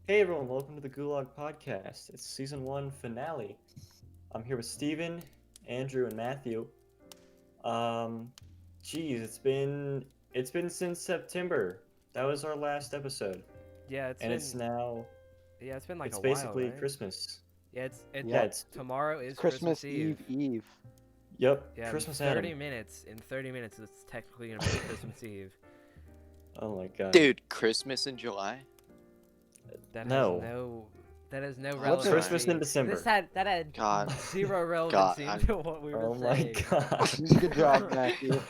Hey everyone, welcome to the Gulag Podcast. It's season one finale. I'm here with Steven, Andrew, and Matthew. Um, geez, it's been since September. That was our last episode, Yeah, and it's now it's been like it's a while, basically right? Christmas. Yeah, it's Yeah, Yep. it's tomorrow It's is Christmas Christmas Eve. Eve. yep, Yeah, Christmas Adam. in 30 minutes it's technically gonna be Christmas Eve. Oh my God. Dude, Christmas in July? That has No, no that has no What's relevancy. Christmas in December. That had God. zero God, relevancy I'm- to what we were Oh my saying. God. Good job, Matthew.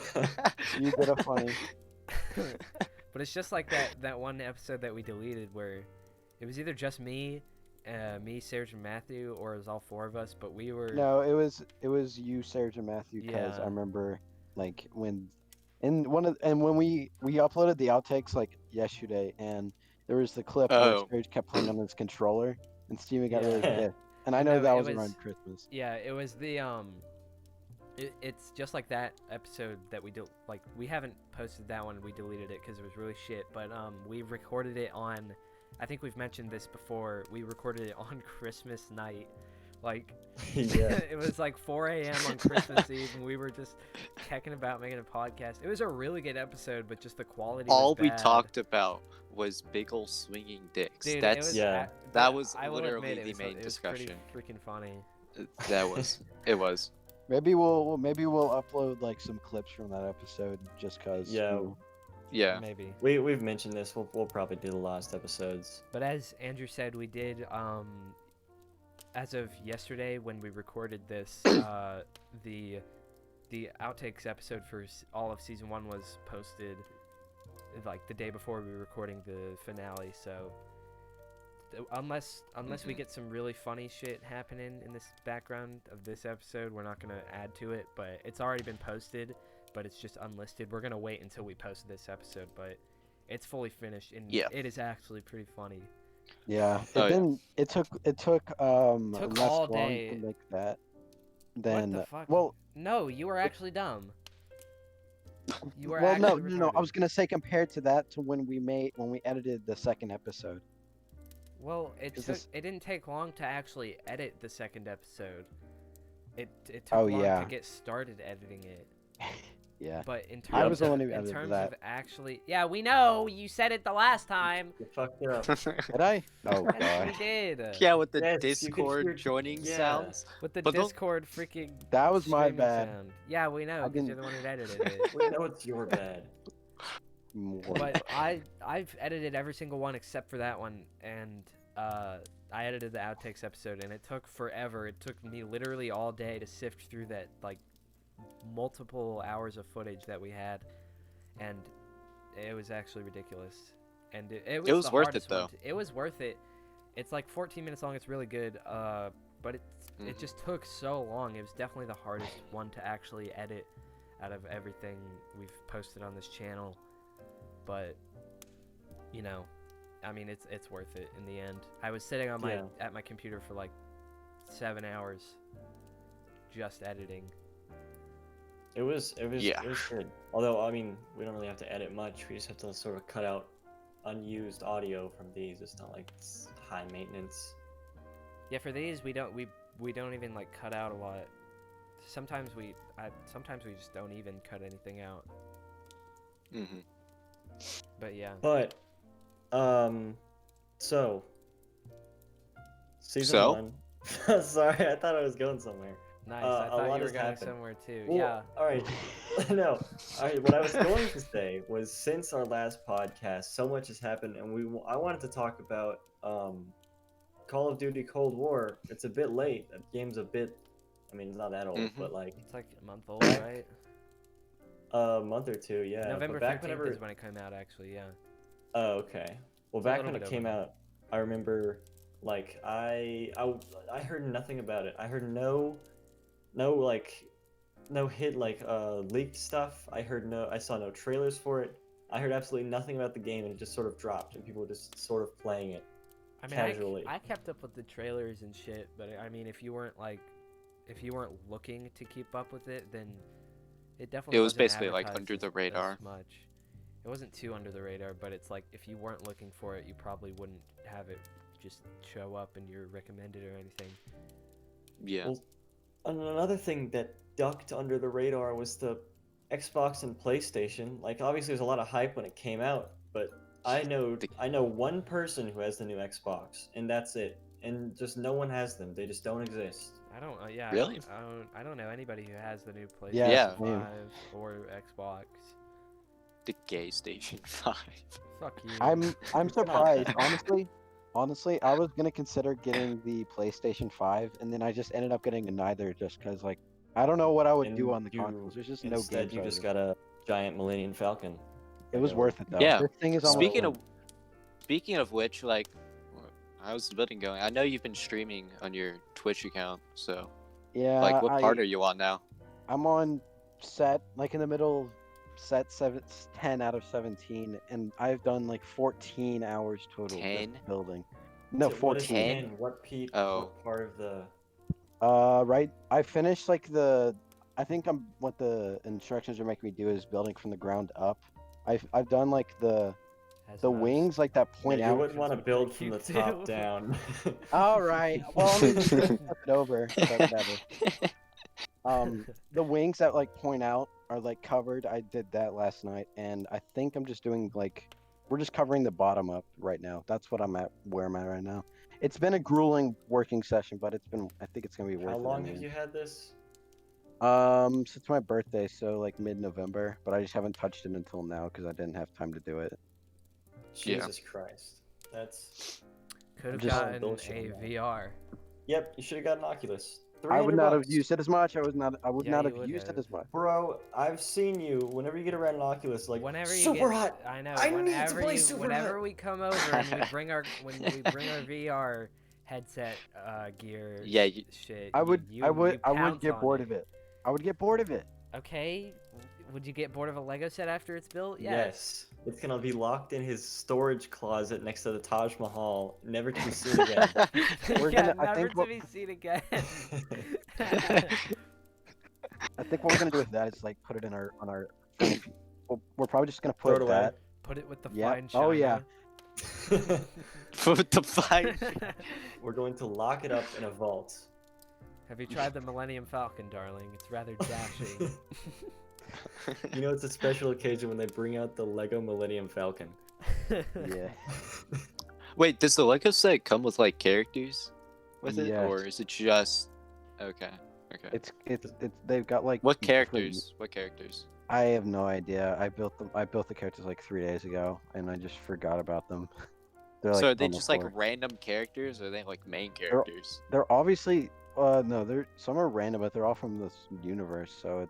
You did a funny. But it's just like that one episode that we deleted where it was either just me, Serj, and Matthew, or it was all four of us. But we were No, it was you, Serj, and Matthew, because Yeah. I remember like when when we uploaded the outtakes like yesterday, and there was the clip where Oh. Serj kept playing on his controller, and Steven got really Yeah. pissed. And I But know no, that it was was- around Christmas. Yeah, it was the it's just like that episode that we haven't posted that one. We deleted it because it was really shit. But we recorded it on. I think we've mentioned this before. We recorded it on Christmas night. Like Yeah. it was like 4 a.m. on Christmas Eve, and we were just kecking about making a podcast. It was a really good episode, but just the quality. All was we bad. talked about was big ol' swinging dicks. Dude, That's Yeah. that was I will literally admit, the it main was discussion. Pretty freaking funny. That was it was. Maybe we'll upload like some clips from that episode just cause. Yeah. Yeah. Maybe. We've mentioned this. We'll probably do the last episodes. But as Andrew said, we did, as of yesterday when we recorded this, the outtakes episode for all of season 1 was posted like the day before we were recording the finale. So unless we get some really funny shit happening in this background of this episode, we're not gonna add to it. But it's already been posted, but it's just unlisted. We're gonna wait until we post this episode, but it's fully finished and Yeah. it is actually pretty funny. Yeah. Oh, yeah. It took Took less all long day. to make that. Then What the fuck? well, No, you were actually dumb. You were well, no, actually no, no. I retarded. was gonna say compared to that to when we edited the second episode. Well, Is this- it didn't take long to actually edit the second episode. It took Oh, long yeah. to get started editing it. Yeah. But in I terms was the of one who in edited terms that. of actually, yeah, we know you said it the last time. You fucked it up. Did I? Oh Yes, god. we did. Yeah, with the Yes, you could Discord hear- joining yeah. sounds. With the But don't- Discord freaking. That was my streaming bad. sound. Yeah, we know I because you're didn't- the one who edited it. We know it's your bad. But I've edited every single one except for that one, and I edited the outtakes episode, and it took forever. It took me literally all day to sift through that like multiple hours of footage that we had, and it was actually ridiculous. And it was was the worth it, hardest one though. It was worth it. It's like 14 minutes long. It's really good. But it Mhm. just took so long. It was definitely the hardest one to actually edit out of everything we've posted on this channel. But you know, I mean, it's worth it in the end. I was sitting on Yeah. at my computer for like 7 hours just editing. It was Yeah. it was good. Although I mean, we don't really have to edit much. We just have to sort of cut out unused audio from these. It's not like it's high maintenance. Yeah, for these we don't even like cut out a lot. Sometimes we just don't even cut anything out. Mhm. But yeah. But so season So? one. Sorry, I thought I was going somewhere. Nice. a I thought lot you were has going happened. somewhere too. Well, Yeah. All right. No. All right. What I was going to say was, since our last podcast, so much has happened, and I wanted to talk about Call of Duty Cold War. It's a bit late. That game's a bit. I mean, it's not that old, Mhm. but like It's like a month old, right? a month or two. Yeah. November but back 15th whenever. is when it came out, actually. Yeah. Oh, okay. Well, It's a back little when it bit came over. out, I remember, like, I heard nothing about it. I heard no hit like leaked stuff. I saw no trailers for it. I heard absolutely nothing about the game, and it just sort of dropped, and people were just sort of playing it. I mean, Casually. I kept up with the trailers and shit, but I mean, if you weren't looking to keep up with it, then it definitely It was wasn't basically, like, advertised under the as radar. much. It wasn't too under the radar, but it's like if you weren't looking for it, you probably wouldn't have it just show up and you're recommended or anything. Yeah. Well, another thing that ducked under the radar was the Xbox and PlayStation. Like, obviously, there's a lot of hype when it came out, but I know The- I know one person who has the new Xbox, and that's it. And just no one has them. They just don't exist. I don't. Yeah. Really? I don't know anybody who has the new PlayStation Yeah, Yeah. 5 or Xbox. The gay station 5. Fuck you. I'm It's not surprised, bad. honestly. Honestly, I was gonna consider getting the PlayStation 5, and then I just ended up getting neither, just because like I don't know what I would do And on the consoles. There's just no instead, games. you just got a giant Millennium Falcon. It was worth it though. Yeah. This thing is almost Speaking of which, like, how's the building going? I know you've been streaming on your Twitch account, so yeah. like, what part are you on now? I'm on set like in the middle, set 10 out of 17, and I've done like 14 hours total. 10? Just building. No, So what is 14. 10? What peak? Oh. What part of the? Right. I finished like I think what the instructions are making me do is building from the ground up. I've done like the Has the most. wings like that point You out. wouldn't want to would build make from you the do. top down. All right. Well, I mean, just flip it over, but whatever. The wings that like point out are like covered. I did that last night, and I think I'm just doing like we're just covering the bottom up right now. That's what I'm at. Where I'm at right now. It's been a grueling working session, but I think it's gonna be worth How it. long have you had this? Since my birthday, so like mid-November, but I just haven't touched it until now because I didn't have time to do it. Yeah. Jesus Christ. That's. Could have just- gotten bullshit a on that. VR. Yep, you should have got an Oculus. I would 300 not have bucks. used it as much. I would not Yeah, you have would used it have. as much. Bro, I've seen you whenever you get around an Oculus, like Whenever you super get, hot. I know. I need to Whenever play you, super whenever hot. we come over and we bring our VR headset gear. Yeah, you- Shit. I would you pounce get on bored of it. I would get bored of it. Okay. Would you get bored of a Lego set after it's built? Yes. It's gonna be locked in his storage closet next to the Taj Mahal, never to be seen again. We're Yeah, gonna- I never think to what- be seen again. I think what we're gonna do with that is like put it in our on our. We're probably just gonna Throw put it away. that. Put it with the Yeah. fine china. Oh, yeah. Put the fight. We're going to lock it up in a vault. Have you tried the Millennium Falcon, darling? It's rather dashing. You know, it's a special occasion when they bring out the Lego Millennium Falcon. Yeah. Wait, does the Lego set come with like characters with it, Yes. or is it just okay? Okay. It's they've got like What different- characters? What characters? I have no idea. I built the characters like 3 days ago, and I just forgot about them. They're So are they on the just like floor. random characters, or are they like main characters? They're obviously no, they're some are random, but they're all from this universe, so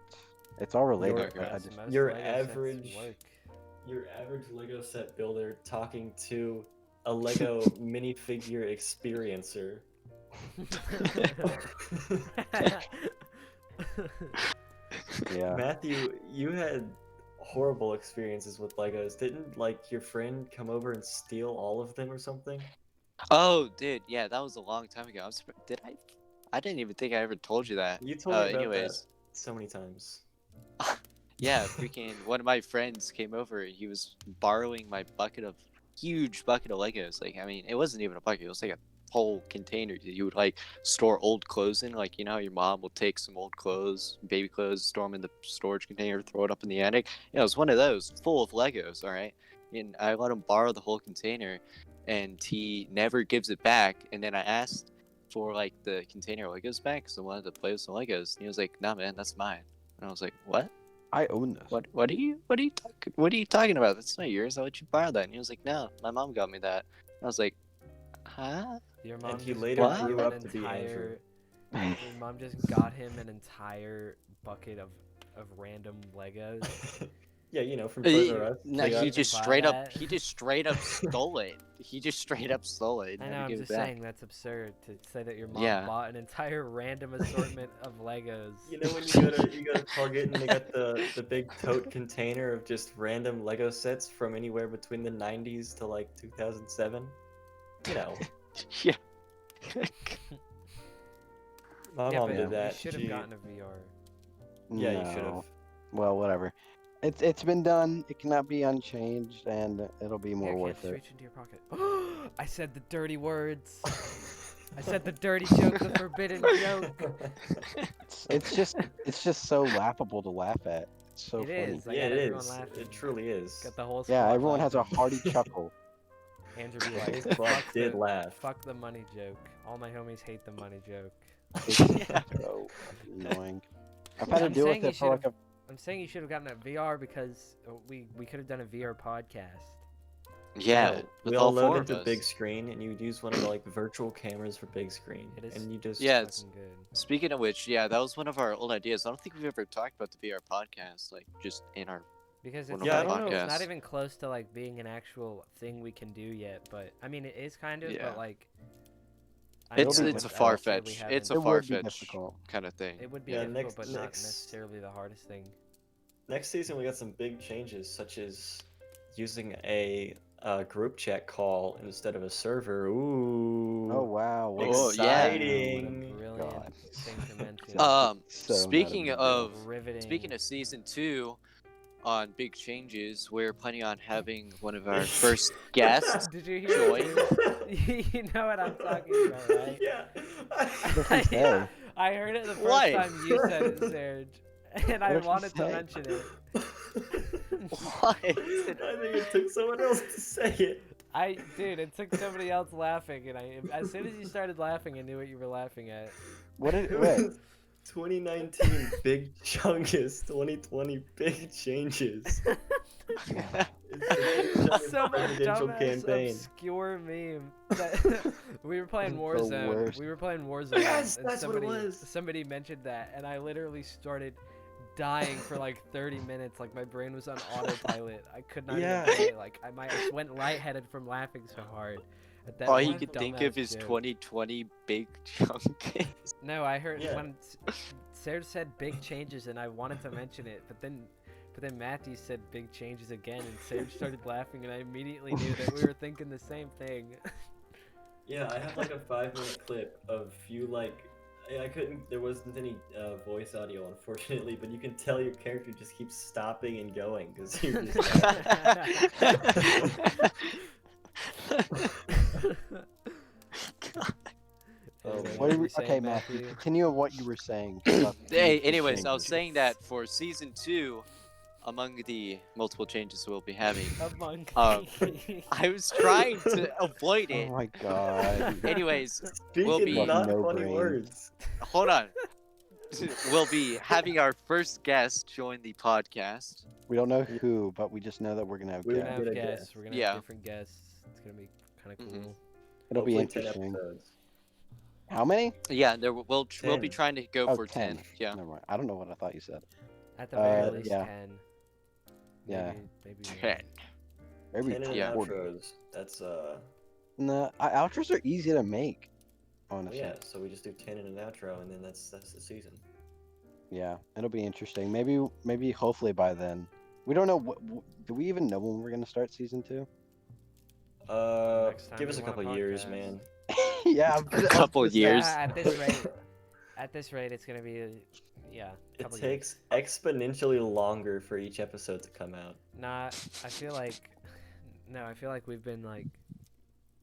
it's all related. Your- but I That's just most Your Lego sets average- work. Your average Lego set builder talking to a Lego minifigure experiencer. yeah. Matthew, you had horrible experiences with Legos. Didn't like your friend come over and steal all of them or something? Oh, dude, yeah, that was a long time ago. Did I? I didn't even think I ever told you that. You told me about that anyways, so many times. yeah, freaking one of my friends came over. He was borrowing my huge bucket of Legos. Like, I mean, it wasn't even a bucket. It was like a whole container that you would like store old clothes in. Like, you know how your mom will take some old clothes, baby clothes, store them in the storage container, throw it up in the attic. You know, it was one of those full of Legos. All right, and I let him borrow the whole container, and he never gives it back. And then I asked for like the container Legos back because I wanted to play with some Legos. And he was like, "Nah, man, that's mine." And I was like, "What? I own this. What are you talking about? That's not yours. I let you borrow that." And he was like, "No, my mom got me that." And I was like, "Huh?" Your mom And he just later got grew him an up to be Andrew. Your mom just got him an entire bucket of random Legos. Yeah, you know, from Toys R Us. No, They got- he just buy straight up that. stole it. He just straight up stole it. And I never know, I'm gave just it back. saying that's absurd to say that your mom Yeah. bought an entire random assortment of Legos. You know when you go to Target and they got the big tote container of just random Lego sets from anywhere between the 90s to like 2007? You know, Yeah. my Yeah, mom but did that. You should have She- gotten a VR. Yeah, you should No. have. Well, whatever. It's been done. It cannot be unchanged, and it'll be more Here, worth kids, it. reach into your pocket. I said the dirty words. I said the dirty joke, the forbidden joke. It's just so laughable to laugh at. It's so It funny. is. I Yeah, got it everyone is. laughing. It truly is. Got the whole squad Yeah, everyone has a laughing. hearty chuckle. Andrew be like, This club fuck did the, laugh. fuck the money joke. All my homies hate the money joke. It's so fucking annoying. I've had to I'm deal saying with you it for like should've- a. I'm saying you should have gotten a VR because we could have done a VR podcast. Yeah, No, with we all all load four of into us. big screen, and you would use one of the like virtual cameras for big screen, It is and you just Yeah, it's- fucking good. Speaking of which, yeah, that was one of our old ideas. I don't think we've ever talked about the VR podcast, like just in our. Because One it's, of not, our even, it's podcasts. not even close to like being an actual thing we can do yet. But I mean, it is kind of. Yeah. But like, I It'll It's be know it's a I difficult. necessarily far fetch. haven't- It's a It far would be fetch difficult. kind of thing. It would be Yeah, difficult, next- but not next- necessarily the hardest thing. next season we got some big changes, such as using a group chat call instead of a server. Ooh. Oh wow! What Oh, a- yeah. What a Exciting. brilliant God. thing to mention. So not a Speaking big deal. of Riveting. speaking of season 2, on big changes, we're planning on having one of our first guests. Did you hear Join. it? You know what I'm talking about, right? Yeah. What did he say? I heard it the first What? time you said it, Serj, and I What did he wanted to say? mention it. What? I think it took someone else to say it. Dude, it took somebody else laughing, and as soon as you started laughing, I knew what you were laughing at. What did It wait? was 2019 big chungus, 2020 big changes. It's a big chungus So much presidential dumbass, campaign. obscure meme. That we were playing The Warzone. worst. We were playing Warzone. Yes, and that's what it somebody, was. Somebody mentioned that, and I literally started dying for like 30 minutes. Like my brain was on autopilot. I could not Yeah. even play. Like I just went lightheaded from laughing so hard. At that All he one could think dumbass of is joke. 2020 big chunk. No, I heard Yeah. when Serj said big changes, and I wanted to mention it, but then Matthew said big changes again, and Serj started laughing, and I immediately knew that we were thinking the same thing. Yeah, I have like a 5-minute clip of you like. I couldn't. There wasn't any voice audio, unfortunately, but you can tell your character just keeps stopping and going because you're just. Oh, Anyway, man. What were are we, you saying, okay, Matthew. Continue what you were saying. about the Hey, future anyways, I was changes. saying that for season 2, among the multiple changes we'll be having, Among I was trying to avoid Oh it. my god. Anyways, Speaking We'll be- not No funny brain. words. hold on. We'll be having our first guest join the podcast. We don't know who, but we just know that we're gonna have We're We're gonna guests. have Get a guests. guest. We're gonna Yeah. have different guests. It's gonna be kind of Mhm. cool. It'll be Hopefully 10 interesting. episodes. How many? Yeah, we'll be 10. trying to go Oh, for 10. Yeah. Never mind. I don't know what I thought you said. At the very Uh, least, yeah. 10. Yeah. Maybe 10. Maybe 10 and Yeah. 40. outros. That's No, outros are easy to make. oh, Honestly. yeah. So we just do 10 and an outro, and then that's the season. Yeah, it'll be interesting. Maybe hopefully by then. We don't know. Do we even know when we're gonna start season 2? Next time Give we us a want a couple years, podcast. man. Yeah, A couple years. Yeah, at this rate, it's gonna be, yeah. It couple years. takes exponentially longer for each episode to come out. Nah, I feel like, no, I feel like we've been like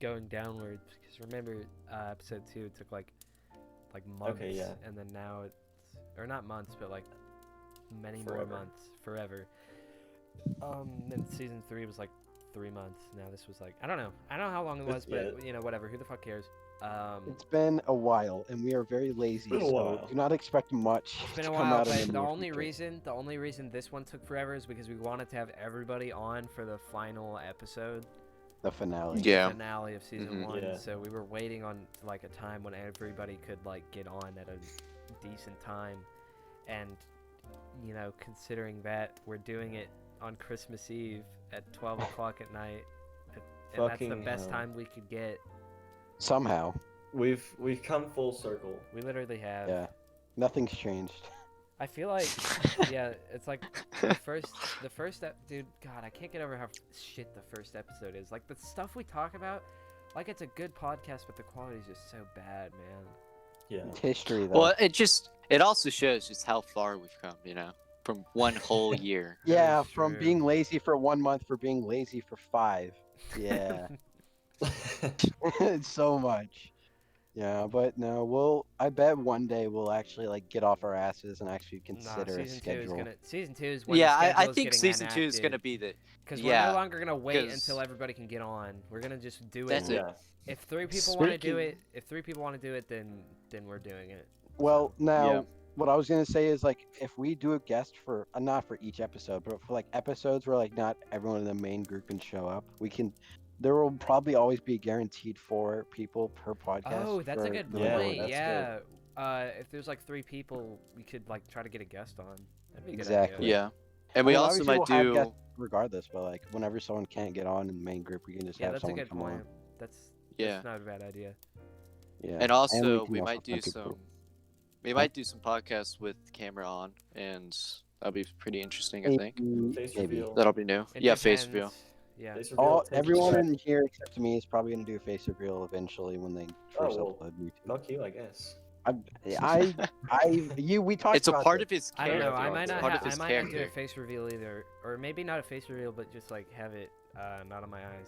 going downwards because remember, episode 2 it took like months, Okay, yeah. and then now it's, or not months, but like many more Forever. months, forever. Then season 3 was like 3 months. Now this was like, I don't know how long it was, It's- but you know, whatever. Who the fuck cares? It's been a while, and we are very lazy, been a so while. do not expect much It's been to a come while, out in but the the near only future. reason this one took forever is because we wanted to have everybody on for the final episode, The finale. Yeah. finale of season Mhm. 1. Yeah. So we were waiting on like a time when everybody could like get on at a decent time, and you know, considering that we're doing it on Christmas Eve at 12 o'clock at night, and that's the Fucking best hell. time we could get. Somehow. We've come full circle. We literally have. Yeah. Nothing's changed. I feel like, yeah, it's like the first dude, God, I can't get over how shit the first episode is. Like the stuff we talk about, like it's a good podcast, but the quality is just so bad, man. Yeah. It's history, though. Well, it also shows just how far we've come, you know. from one whole year. Yeah, is from true. being lazy for 1 month for being lazy for 5. Yeah. It's so much. Yeah, but no, I bet one day we'll actually like get off our asses and actually Nah, consider a schedule. season two is when Yeah, the I schedule is think getting season 2 is enacted. gonna be the. Because we're no Yeah, longer gonna wait 'cause- until everybody can get on. We're gonna just do it. That's it. Yeah. If 3 people want to do Speaking- it, then we're doing it. Well, now Yeah. what I was gonna say is like if we do a guest for not for each episode, but for like episodes where like not everyone in the main group can show up, we can. There will probably always be guaranteed 4 people per podcast. Oh, that's a for good the Yeah, point. majority. that's Yeah. If there's like 3 people, we could like try to get a guest on. That'd be a good Exactly. idea. Yeah, and I we mean, also obviously might we'll have do. guests regardless, but like whenever someone can't get on in the main group, we can just Yeah, have that's a someone good come point. on. That's Yeah, not a bad idea. Yeah. and also can we also might do send people- some. We might do some podcasts with camera on, and that'll be pretty interesting. I think Face Maybe. reveal. that'll be new. It Yeah, face depends. reveal. Yeah. Face reveal, take Everyone it. in here except me is probably gonna do a face reveal eventually when they first well, upload YouTube. Fuck you, I guess. We talked It's a about part this. of his I don't character. know. I might It's not. part I of his might not do a character. face reveal either, or maybe not a face reveal, but just like have it not on my eyes.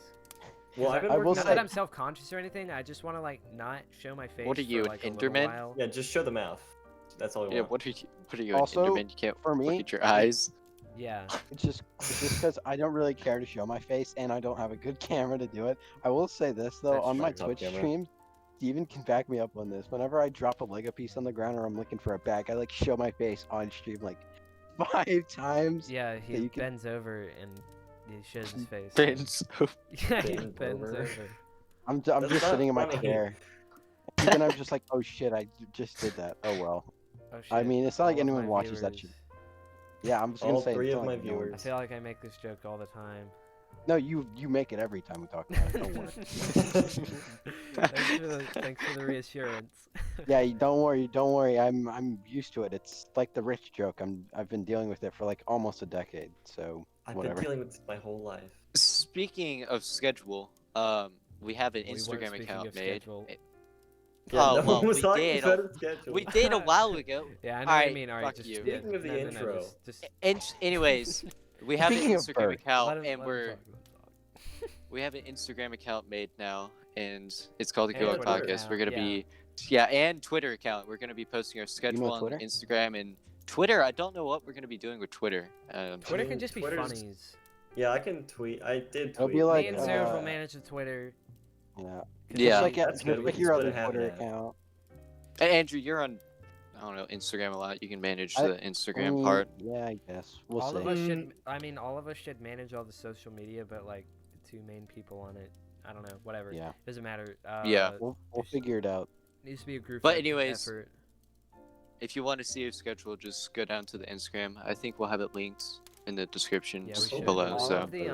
Well, I've been I will working Not say- that I'm self-conscious or anything. I just want to like not show my face. What are you, for, an like, a little Enderman? while. Yeah, just show the mouth. That's all we Yeah, want. what are you, Also, an Enderman? You can't for me, look at your eyes. Yeah. It's just because I don't really care to show my face and I don't have a good camera to do it. I will say this though, That's on my true. Twitch Camera. streams, Steven can back me up on this. Whenever I drop a Lego piece on the ground or I'm looking for a bag, I like show my face on stream like 5 times. Yeah. He you can- bends over and he shows his face. Bends. Yeah, he Bend bends over. over. I'm That's just not sitting in my funny. chair. And then I'm just like, oh shit, I just did that. Oh well. Oh shit. I mean, it's not like all of anyone my watches that viewers. shit. Yeah, I'm just gonna All say. 3 it's of not my like no one- I viewers. feel like I make this joke all the time. No, you make it every time we talk about it. Don't worry. Thanks for the reassurance. Yeah, don't worry. I'm used to it. It's like the rich joke. I've been dealing with it for like almost a decade. So I've whatever. been dealing with this my whole life. Speaking of schedule, we have an We weren't Instagram speaking account of made. schedule. Oh, no well, one was we talking did. about a schedule. We did a while ago. Yeah, I know what Alright, you mean. Alright, fuck just you. yeah, Speaking of the no, intro. just Anyways, we have an Speaking of Instagram bird, account, let him, and let him talk, let him talk. we have an Instagram account made now, and it's called the And Gulag Twitter Podcast. We're account, gonna yeah. be, and Twitter account. We're gonna be posting our schedule on Twitter? Instagram and Twitter. I don't know what we're gonna be doing with Twitter. Twitter mean, can just be Twitter's- funnies. Yeah, I can tweet. I did It'll tweet. be like, Me and Serj will uh, manage the Twitter. Yeah. Yeah. Just like, That's good. just We like can your split other it half and Twitter half. account. And Andrew, you're on, I don't know, Instagram a lot. You can manage I- the Instagram Mm, part. Yeah, I guess we'll all see. of us should. I mean, all of us should manage all the social media, but like the 2 main people on it. I don't know. Whatever. Yeah, Doesn't matter. Yeah. we'll figure it out. Needs to be a group. But anyways, effort. If you want to see your schedule, just go down to the Instagram. I think we'll have it linked in the description Yeah, we should. below. all So of the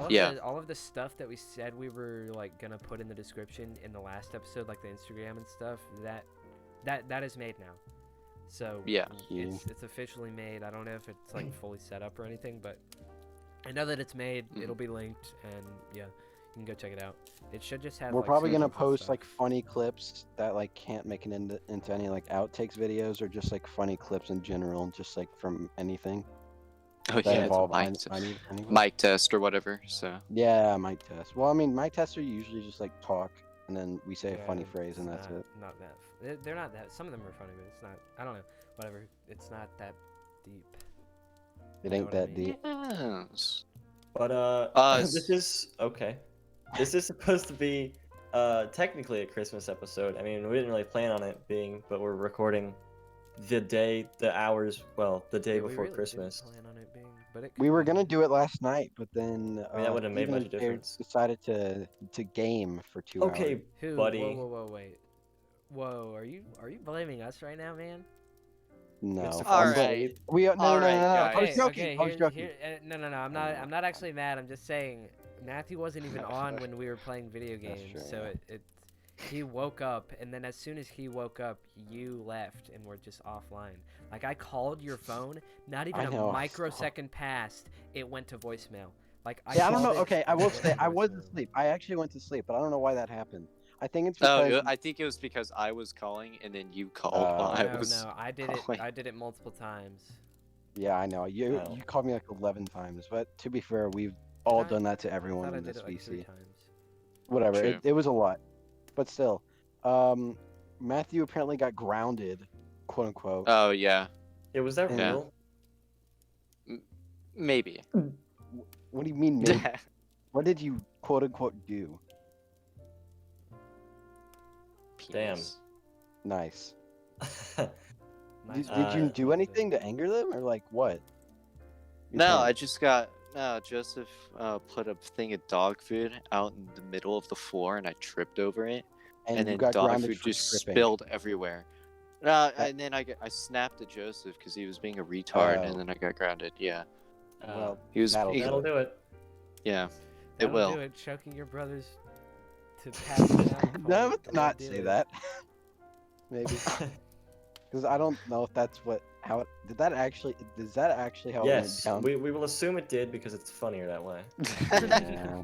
Yeah. all of the stuff that we said we were like gonna put in the description in the last episode, like the Instagram and stuff, that is made now. So Yeah. it's officially made. I don't know if it's like fully set up or anything, but I know that it's made. Mhm. It'll be linked, and yeah, you can go check it out. It should just have. We're like, probably gonna socials and post stuff. like funny clips that like can't make it into any like outtakes videos or just like funny clips in general, just like from anything oh that yeah, it's involve mic, anyone. mic test or whatever. So Yeah, mic test. Well, I mean, mic tests are usually just like talk and then we say a funny Yeah, phrase and it's that's not, it. Not that. They're not that. Some of them are funny, but it's not. I don't know. Whatever. It's not that deep. It know ain't what I that mean? deep. yes. But this is okay. This is supposed to be technically a Christmas episode. I mean, we didn't really plan on it being, but we're recording the day Yeah, we before really Christmas. didn't plan on it being, but it We could were be. gonna do it last night, but then I mean, that wouldn't have made Steven much and Serj difference. decided to game for 2 hours. Okay, Who? buddy. Whoa, wait. Whoa, are you blaming us right now, man? No. Mr. All I'm bl- right. We no, no, no, All right, no, no. I was guys. joking. I was joking. No, I'm not. I'm not actually mad. I'm just saying Matthew wasn't even on when we were playing video That's games, true, so yeah. he woke up, and then as soon as he woke up, you left and were just offline. Like I called your phone, not even I a know. microsecond passed, it went to voicemail. Like Yeah, I don't called know. it, Okay, I and it will went say to I was voicemail. asleep. I actually went to sleep, but I don't know why that happened. I think it's Oh, because I think it was because I was calling and then you called Oh. while I No, was. I did it. calling. I did it multiple times. Yeah, I know. You Wow. you called me like 11 times, but to be fair, we've all I? done that to I everyone thought I in did this it like 3 VC. times. Whatever. True. It was a lot, but still. Um, Matthew apparently got grounded, quote unquote. Oh yeah, Yeah, was that And- Yeah. real? maybe. What do you mean, maybe? What did you quote unquote do? Damn. Penis. Nice. Nice. Did you Uh, do anything to anger them, or like what? Your No, I parents? just got no. Joseph put a thing of dog food out in the middle of the floor, and I tripped over it, And and you then got dog grounded food for just tripping. spilled everywhere. No, That- and then I snapped at Joseph because he was being a retard, Oh. and then I got grounded. Yeah, Well, he was. that'll he- do that'll it. do it. yeah, That'll it will. do it. Choking your brothers to passing out. No, will not do say it. that. Maybe because I don't know if that's how it did that actually. Is that actually how Yes, it went we will assume it did because it's funnier that way. down? Yeah.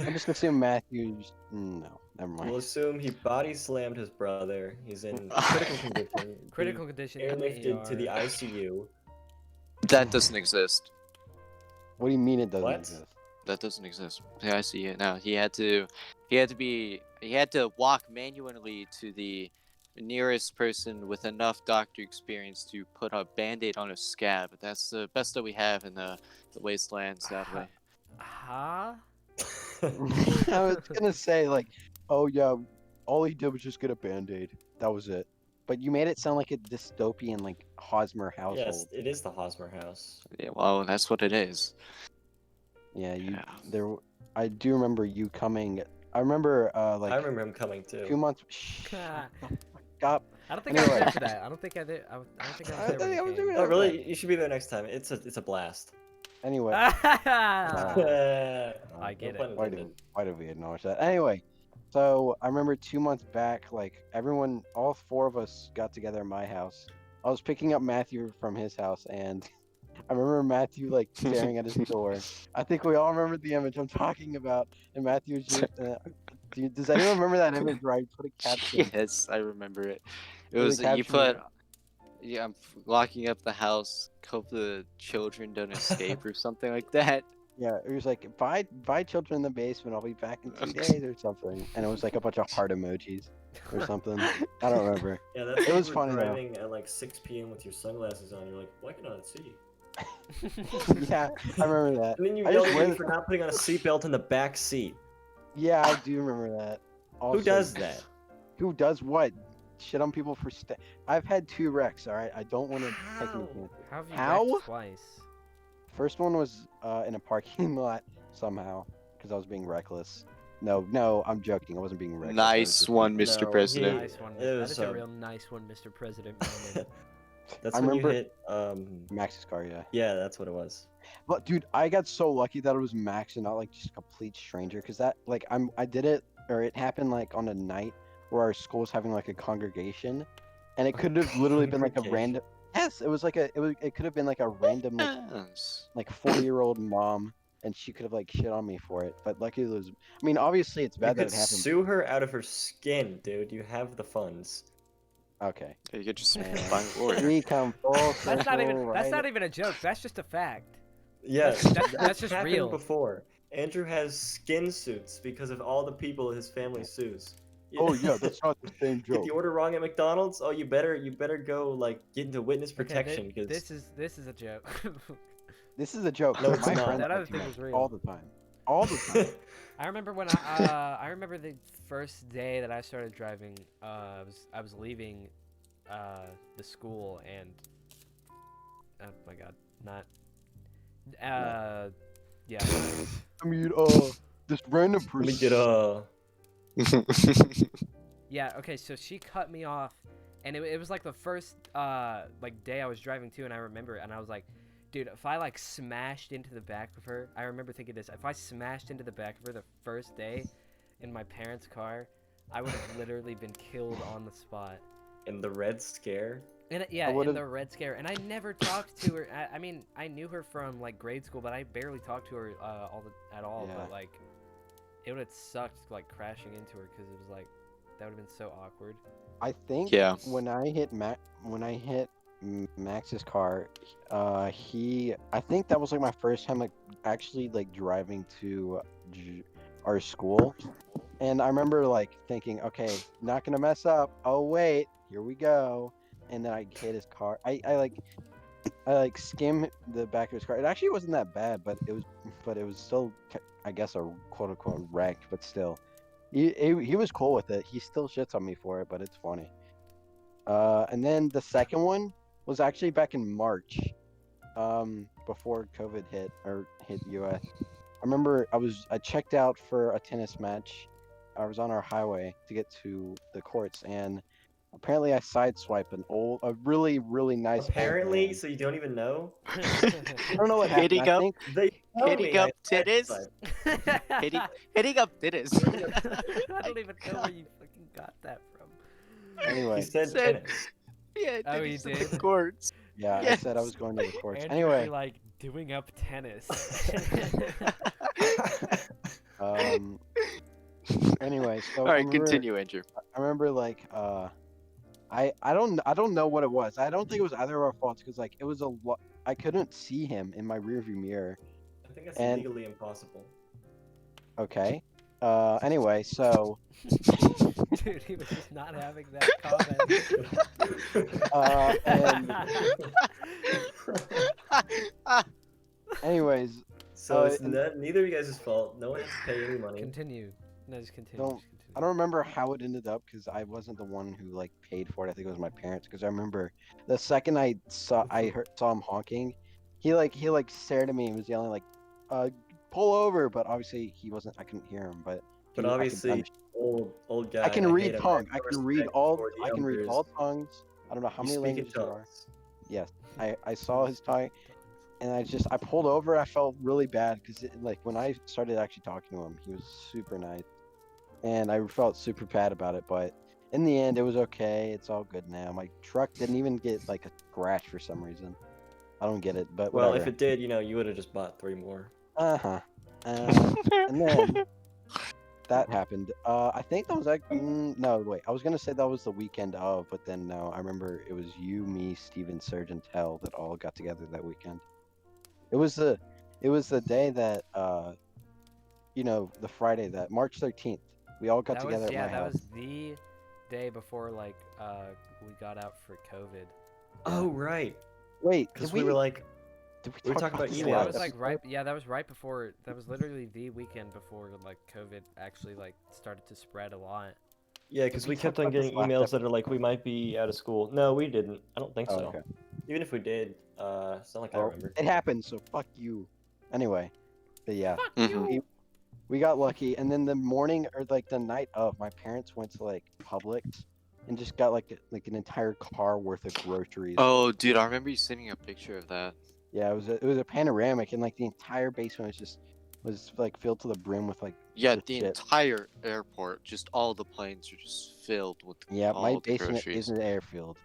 I'm just gonna assume Matthew. No, never We'll mind. assume he body slammed his brother. He's in critical condition. Critical condition. Being in the airlifted to the ER. ICU. That doesn't exist. What do you mean it doesn't What? exist? That doesn't exist. Yeah, I see it now. He had to walk manually to the nearest person with enough doctor experience to put a band-aid on a scab. That's the best that we have in the wasteland, sadly. Huh? I was gonna say like, oh yeah, all he did was just get a band-aid. That was it. But you made it sound like a dystopian like Hosmer household. Yes, it is the Hosmer house. Yeah, well, that's what it is. Yeah, Yeah. I do remember you coming. I remember like I remember him coming 2 too. months. Shh, shut the fuck up. I don't think I was Anyway. there for that. I don't think I did. I don't think I was there when think I you was came. doing Oh it. really? You should be there next time. It's a blast. Anyway, I I get no it. Pun why did we acknowledge that? Anyway, so I remember 2 months back, like everyone, all four of us got together at my house. I was picking up Matthew from his house, and I remember Matthew like staring at his door. I think we all remember the image I'm talking about, and Matthew was just. Does anyone remember that image where I put a caption? Yes, I remember it. It Well, the was you caption put. was- Yeah, I'm locking up the house. Hope the children don't escape or something like that. Yeah, it was like buy children in the basement. I'll be back in 2 days or something, and it was like a bunch of heart emojis or something. I don't remember. Yeah, that's It when was you were funny, though. driving at like 6 p.m. with your sunglasses on. You're like, why can I not see? Yeah, I remember that. And then you I yelled just at wear me the- for not putting on a seatbelt in the back seat. Yeah, I do remember that. Also, Who does that? Who does what? Shit on people for I've had 2 wrecks. All right, I don't want to How? technically. How have you How? wrecked twice? First one was in a parking lot somehow because I was being reckless. No, I'm joking. I wasn't being reckless. I was Nice just one, being- Mr. No, President. Nice one. it That was, is a real nice one, Mr. President moment. That's I when remember- you hit. Max's car, yeah. Yeah, that's what it was. But dude, I got so lucky that it was Max and not like just a complete stranger, because that like I did it, or it happened like on a night where our school was having like a congregation, and it could have literally been like a Congregation. random. Yes, it could have been like a random like 40-year-old mom, and she could have like shit on me for it. But luckily it was. I mean, obviously it's You bad that could it happened. sue her out of her skin, dude. You have the funds. Okay. You could just Yeah. find a lawyer. We come full That's not even. circle, That's right? not even a joke. That's just a fact. Yes, That's just happened real. before. Andrew has skin suits because of all the people his family sues. Oh yeah, that's not the same Get joke. the order wrong at McDonald's? Oh, you better go like get into witness Okay, protection because this is a joke. This is a joke. No, but it's my not. friends That other like to thing make was real. all the time. All the time. I remember when I remember the first day that I started driving. I was leaving the school, and oh my god, not yeah. I mean, this random person. Let me get Yeah, okay, so she cut me off, and it was like the first like day I was driving too, and I remember it, and I was like, dude, if I like smashed into the back of her, I remember thinking this, if I smashed into the back of her the first day in my parents' car, I would have literally been killed on the spot. in the Red Scare. And yeah, I in would've- the Red Scare, and I never talked to her. I mean, I knew her from like grade school, but I barely talked to her at all. Yeah. But like, it would have sucked like crashing into her because it was like that would have been so awkward. I think Yeah. when I hit Max's car. I think that was like my first time like actually like driving to our school, and I remember like thinking, okay, not gonna mess up. Oh wait, here we go. And then I hit his car. I skimmed the back of his car. It actually wasn't that bad, but it was still, I guess, a quote unquote wreck. But still, he was cool with it. He still shits on me for it, but it's funny. And then the second one was actually back in March, before COVID hit US. I remember I checked out for a tennis match. I was on our highway to get to the courts, and apparently I sideswiped a really really nice. old Apparently, man. so you don't even know? I don't know what happened. Hitting I up, think They tell hitting me up I titties, sideswiped. hitting up titties. I don't even know where you fucking got that from. anyway. He said Said- tennis. Yeah, Oh, titties he to the did? courts. Yeah, I said I was Yes. going to the courts. Andrew Anyway, be like doing up tennis. um, anyway, so All right, continue, Andrew. I remember like I don't know what it was. I don't think it was either of our faults because like it was a lot. I couldn't see him in my rearview mirror. I think that's And- legally impossible. Okay. Anyway, so Dude, he was just not having that comment. and anyways, So it's and- neither of you guys' fault. No one has to pay any money. Continue. No, just continue. Don't- just continue. I don't remember how it ended up because I wasn't the one who like paid for it. I think it was my parents because I remember the second saw him honking, he stared at me and was yelling like, pull over. But obviously he wasn't. I couldn't hear him. But But I could obviously, understand. old guy. I can hate read him. tongue. I I have can no read respect all. for the I can read elders. all tongues. I don't know how You many speak in languages there are. tongues. Yes, I saw his tongue, and I pulled over. I felt really bad because like when I started actually talking to him, he was super nice, and I felt super bad about it. But in the end, it was okay. It's all good now. My truck didn't even get like a scratch for some reason. I don't get it, but Well, whatever. if it did, you would have just bought 3 more. Uh-huh. And then that happened. I think that was like no, wait. I was gonna say that was the weekend of, but then no. I remember it was you, me, Steven, Serj, and Tell that all got together that weekend. It was the day that the Friday that March 13th. We all got That together was, at yeah, my that house. was the day before like we got out for COVID. Oh, right. Wait, Because did we were like, did we were talk talking about this Yeah, emails. that last was like episode? right. Yeah, that was right before. That was literally the weekend before like COVID actually like started to spread a lot. yeah, because we we kept talk on about this getting last emails that are like, we might be out of school. No, we didn't. I don't think Oh, so. okay. Even if we did, it's not like I Well, remember. it happened, so fuck you. Anyway, but yeah. Fuck Mhm. you. We got lucky, and then the morning or like the night of, my parents went to like Publix and just got like an entire car worth of groceries. Oh, dude, I remember you sending a picture of that. Yeah, it was a panoramic, and like the entire basement was like filled to the brim with like Yeah, just the shit. entire airport, just all the planes are just filled with Yeah, all my the basement groceries. is an airfield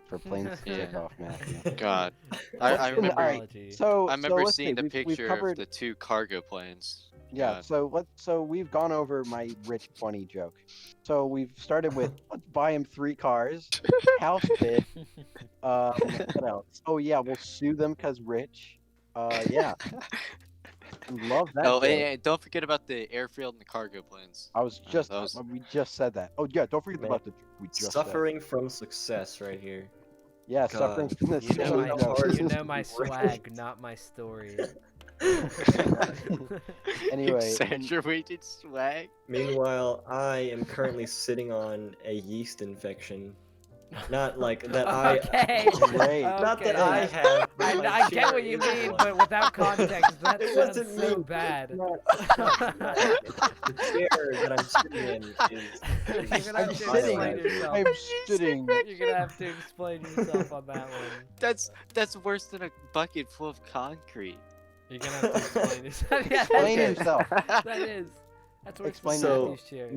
for planes to take Yeah. off, Matthew. God, That's I a good remember. analogy. So I remember let's seeing see, the we've picture covered. of the 2 cargo planes. Yeah, God. so we've gone over my rich funny joke. So we've started with let's buy him 3 cars, house bid. What else? Oh yeah, we'll sue them because rich. Yeah, love that. Oh, joke. and don't forget about the airfield and the cargo planes. I was just that was- we just said that. Oh yeah, don't forget Man, about the we just said. Suffering from success right here. Yeah, God. suffering from the You know So my, same joke. hard. you know my Right. swag, not my story. Anyway, Exaggerated swag. Meanwhile, I am currently sitting on a yeast infection. Not like that I. Okay. Great. Not that Okay, I yeah. have. but I, my I get chair what you is mean, one. but without context, that It sounds wasn't so me. bad. The chair that I'm sitting in is. You're gonna have I'm to sitting. explain yourself. I'm sitting. You're gonna have to explain yourself on that one. That's worse than a bucket full of concrete. You're gonna have to explain yourself. Yeah, Explain that is. yourself. That is. That's worse Explain than So, Matthew's chair.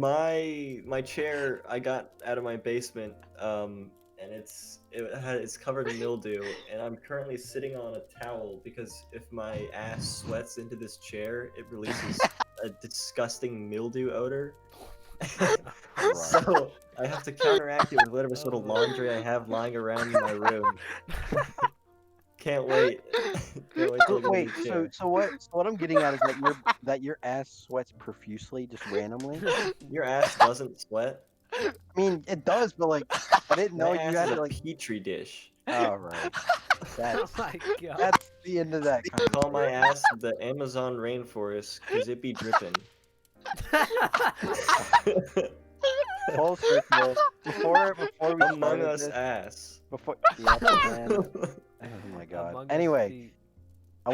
My chair I got out of my basement, and it's covered in mildew, and I'm currently sitting on a towel because if my ass sweats into this chair, it releases a disgusting mildew odor. So I have to counteract it with whatever sort of laundry I have lying around in my room. Can't wait. Can't wait till I get a Wait, new chair. so what I'm getting at is that your ass sweats profusely, just randomly. Your ass doesn't sweat. I mean, it does, but like, I didn't know My you ass had is to a like. petri dish. All right, Oh that's my god. that's the end of that Call my conversation. ass the Amazon rainforest, cause it be dripping. Full circle. Before we Among started Us this, ass. yep, and oh my god. Among Us Anyway, feet. I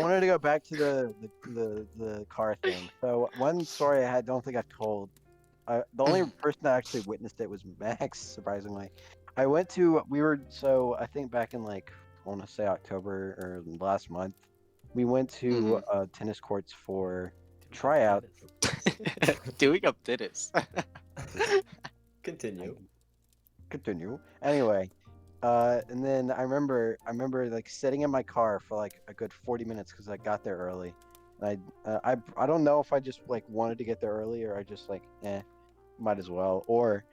wanted to go back to the car thing. So one story I don't think I've told. The only person that actually witnessed it was Max. Surprisingly, I think back in like I want to say October or last month, we went to tennis courts for tryout. Doing up tennis. Continue. Continue. Anyway, and then I remember like sitting in my car for like a good 40 minutes because I got there early. And I don't know if I just like wanted to get there early or I just like might as well or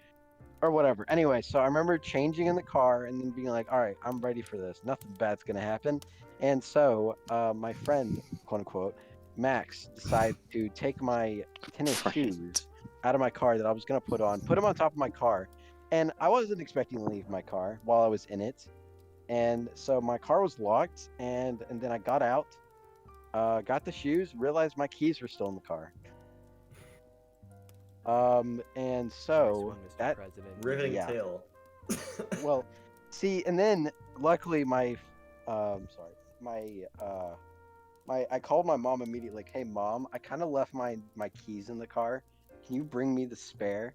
whatever. Anyway, so I remember changing in the car and then being like, all right, I'm ready for this. Nothing bad's gonna happen. And so my friend, quote unquote, Max, decided to take my tennis shoes out of my car that I was gonna put them on top of my car. And I wasn't expecting to leave my car while I was in it. And so my car was locked and then I got out, got the shoes, realized my keys were still in the car. And Nice so one, Mr. that President. Riveting Yeah. tale. well, see, and then luckily my sorry, my I called my mom immediately, like, hey mom, I kind of left my keys in the car. Can you bring me the spare?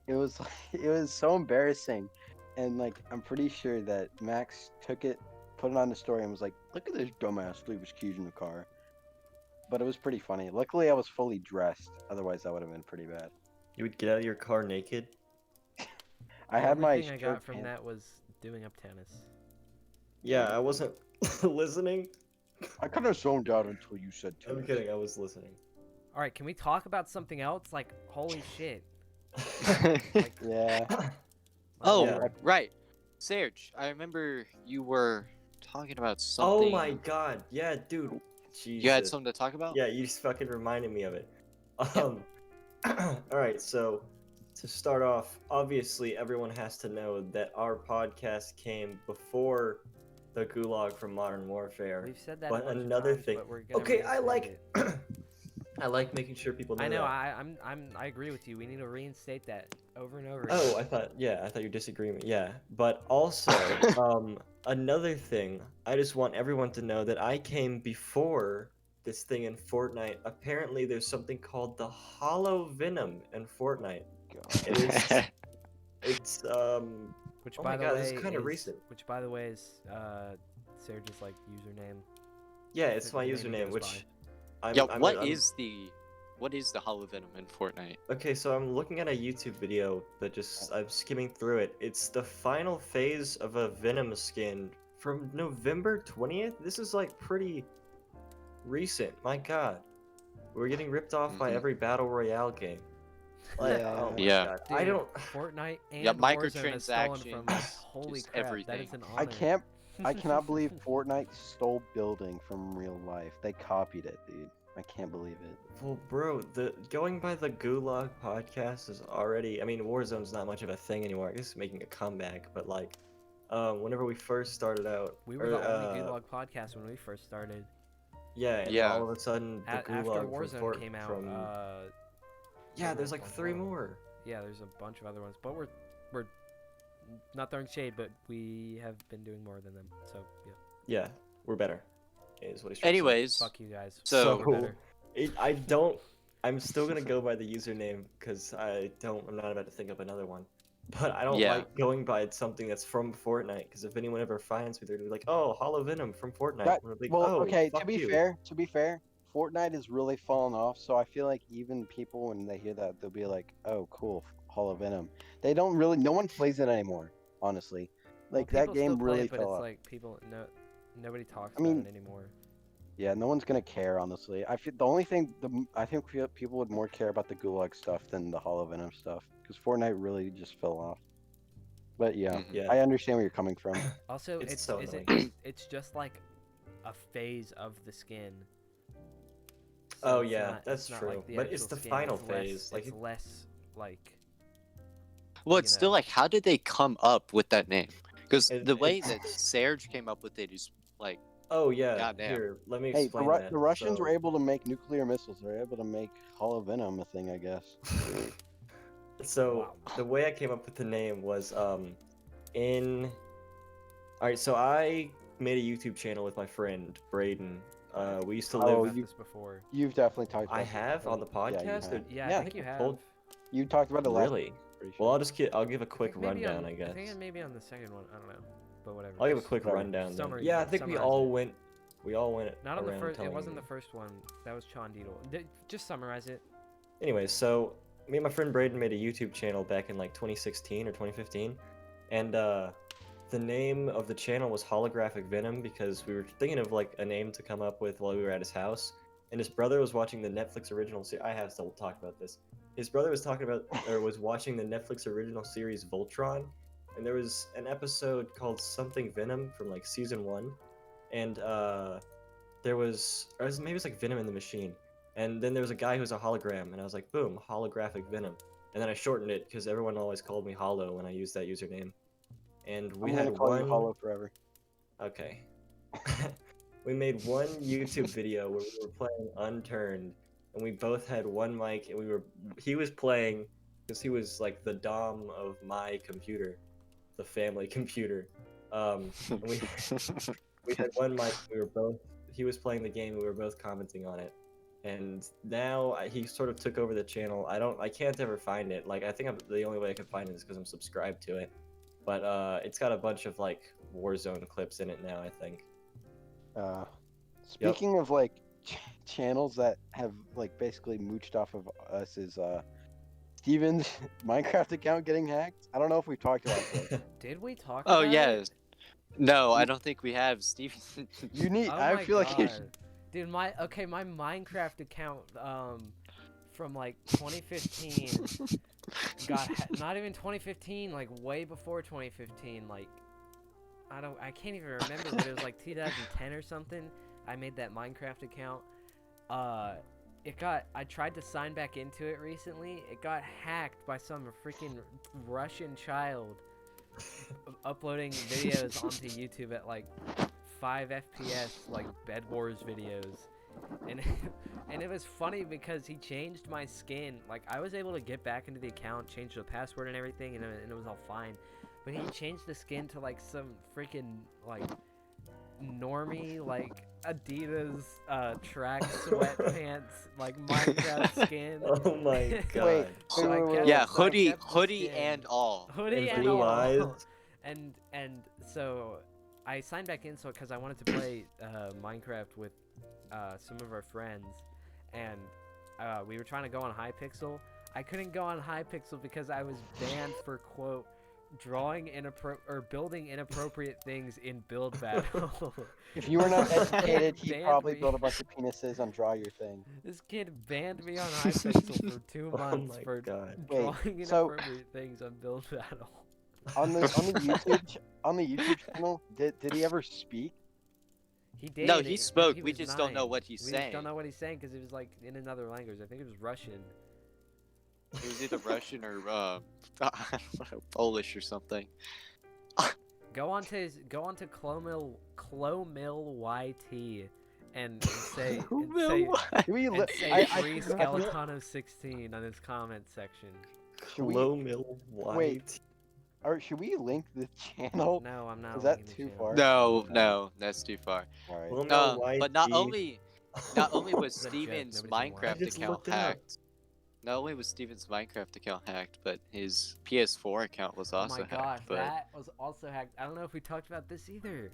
It was it was so embarrassing, and like I'm pretty sure that Max took it, put it on the story, and was like, look at this dumbass leave his keys in the car. But it was pretty funny. Luckily, I was fully dressed. Otherwise, that would have been pretty bad. You would get out of your car naked? I The had only my thing I shirt got from pants. that was doing up tennis. Yeah, I wasn't listening. I kind of zoned out until you said I'm kidding, I was listening. All right, can we talk about something else? Like, holy shit. Yeah. Oh, Yeah. right. Serj, I remember you were talking about Oh something. my god, yeah, dude. Jesus. You had something to talk about? Yeah, you just fucking reminded me of it. Yeah. Alright, so to start off, obviously everyone has to know that our podcast came before the Gulag from Modern Warfare. We've said that But a bunch another of times, thing. but we're gonna Okay, I reinstate like it. I like making sure people know I know. that. I agree with you. We need to reinstate that over and over. Oh, again. I thought you're disagreeing. Yeah, but also, another thing, I just want everyone to know that I came before this thing in Fortnite. Apparently, there's something called the Hollow Venom in Fortnite. It is, it's Which, oh by my the god, way, this is kind of is recent. which, by the way, is Serge's like username. Yeah, it's the my name he username, goes which by. What is the Hollow Venom in Fortnite? Okay, so I'm looking at a YouTube video that I'm skimming through it. It's the final phase of a Venom skin from November 20th. This is like pretty recent. My god. We're getting ripped off by Mhm. every battle royale game. Like, Yeah. oh my Yeah. god. Dude, I don't Fortnite and Yeah, Warzone has stolen from microtransactions, us. Holy just crap, that everything. is an honor. I cannot believe Fortnite stole building from real life. They copied it, dude. I can't believe it. Well, bro, the going by the Gulag podcast is already. I mean, Warzone's not much of a thing anymore. I guess it's making a comeback, but like, whenever we first started out, We were the only Gulag podcast when we first started. yeah, and Yeah. all of a sudden the After Gulag Warzone came out, yeah, there's like bunch 3 more. more. Yeah, there's a bunch of other ones, but we're not throwing shade, but we have been doing more than them. So yeah. Yeah, we're better. Is what he's trying to say. Anyways, Fuck you guys. So- we're better. I'm still gonna go by the username because I'm not about to think up another one. But I don't Yeah. like going by something that's from Fortnite because if anyone ever finds me, they're gonna be like, "Oh, Hollow Venom from Fortnite." That- And I'm like, well, "Oh, okay. fuck you." To be fair, Fortnite has really fallen off. So I feel like even people when they hear that, they'll be like, "Oh, cool, Hall of Venom." They don't really. No one plays it anymore. Honestly, like Well, that people still game play really it, but fell it's off. like nobody talks I mean, about it anymore. Yeah, no one's gonna care, honestly. I feel the only thing I think people would more care about the Gulag stuff than the Hollow Venom stuff, because Fortnite really just fell off. But yeah, Mhm. Yeah, I understand where you're coming from. Also, it's it's so is it annoying. it's just like a phase of the skin. Oh it's yeah, not, that's it's not true. like the But it's actual the skin. final It's less. phase. Like, It's less like Well, you it's still know. like, how did they come up with that name? Because the way it's that Serj came up with it is like, oh yeah. goddamn. Here, let me Hey, explain that. the Russians were So, able to make nuclear missiles. They're able to make Hollow Venom a thing, I guess. so Wow. the way I came up with the name was in. All right, so I made a YouTube channel with my friend Braden. We used to Talked Oh, live. about you- this before. You've definitely talked about I this have on the before. Yeah, you podcast. have. Yeah, I Yeah, think you I have. told- you talked about it last. Really? Pretty Well, sure. I'll give a I quick think maybe rundown, on, I guess. I think maybe on the second one. I don't know, but whatever. I'll give a Just quick whatever. rundown. Then. summary- Yeah, I think we summarize all it. went. We all went Not on the around first. It telling wasn't you. the first one. That was Chandidal. Just summarize it. Anyway, so me and my friend Braden made a YouTube channel back in like 2016 or 2015, and the name of the channel was Holographic Venom because we were thinking of like a name to come up with while we were at his house, and his brother was watching the Netflix original series. I have to talk about this. His brother was talking about or was watching the Netflix original series Voltron, and there was an episode called Something Venom from like season 1, and there was, or maybe it's like Venom in the Machine. And then there was a guy who was a hologram, and I was like, boom, holographic Venom. And then I shortened it because everyone always called me Hollow when I used that username. And we I'm had gonna call you one. Hollow forever. Okay. We made one YouTube video where we were playing Unturned, and we both had one mic, and he was playing because he was like the dom of my computer, the family computer. And we had one mic. We were both. He was playing the game. We were both commenting on it. And now he sort of took over the channel. I can't ever find it. Like I think the only way I can find it is because I'm subscribed to it. But it's got a bunch of like Warzone clips in it now, I think. Speaking of like channels that have like basically mooched off of us, is Steven's Minecraft account getting hacked? I don't know if we've talked about this. Did we talk Oh about yeah. it? No, I don't think we have, Steven. You need. Oh I my feel like you God. Dude, my Minecraft account from like 2015 not even 2015, like way before 2015, like I can't even remember, but it was like 2010 or something. I made that Minecraft account. I tried to sign back into it recently. It got hacked by some freaking Russian child uploading videos onto YouTube at like 5 FPS, like Bed Wars videos. And and it was funny because he changed my skin. Like I was able to get back into the account, change the password and everything, and it was all fine. But he changed the skin to like some freaking like normie, like Adidas track sweatpants, like Minecraft skin. Oh my god. Wait, So I wait, kept- Yeah, so I hoodie, kept the hoodie, skin. and all. Hoodie And and blue all. eyes. And so I signed back in because I wanted to play Minecraft with some of our friends, and we were trying to go on Hypixel. I couldn't go on Hypixel because I was banned for quote drawing or building inappropriate things in build battle. If you were not educated, he Banned probably me. built a bunch of penises on Draw Your Thing. This kid banned me on Hypixel for 2 Oh months my for god. Wait, drawing so- inappropriate things on build battle. On the YouTube channel, did he ever speak? He did. No, he spoke. He We was just don't know 9. what he's We saying. just don't know what he's saying because it was like in another language. I think it was Russian. It was either Russian or Polish or something. Go on to Clomil YT and say Should we and li- say I free feel- Skeletano 16 on his comment section. Should we- Low mill white. Wait. Or should we link the channel? No, I'm not. Is that linking the too channel. far? No, that's too far. All right. Low mill white. But not only was It's a joke, Steven's nobody's gonna watch I Minecraft just account looked it up. hacked. Not only was Steven's Minecraft account hacked, but his PS4 account was Oh also my gosh, hacked. But that was also hacked. I don't know if we talked about this either.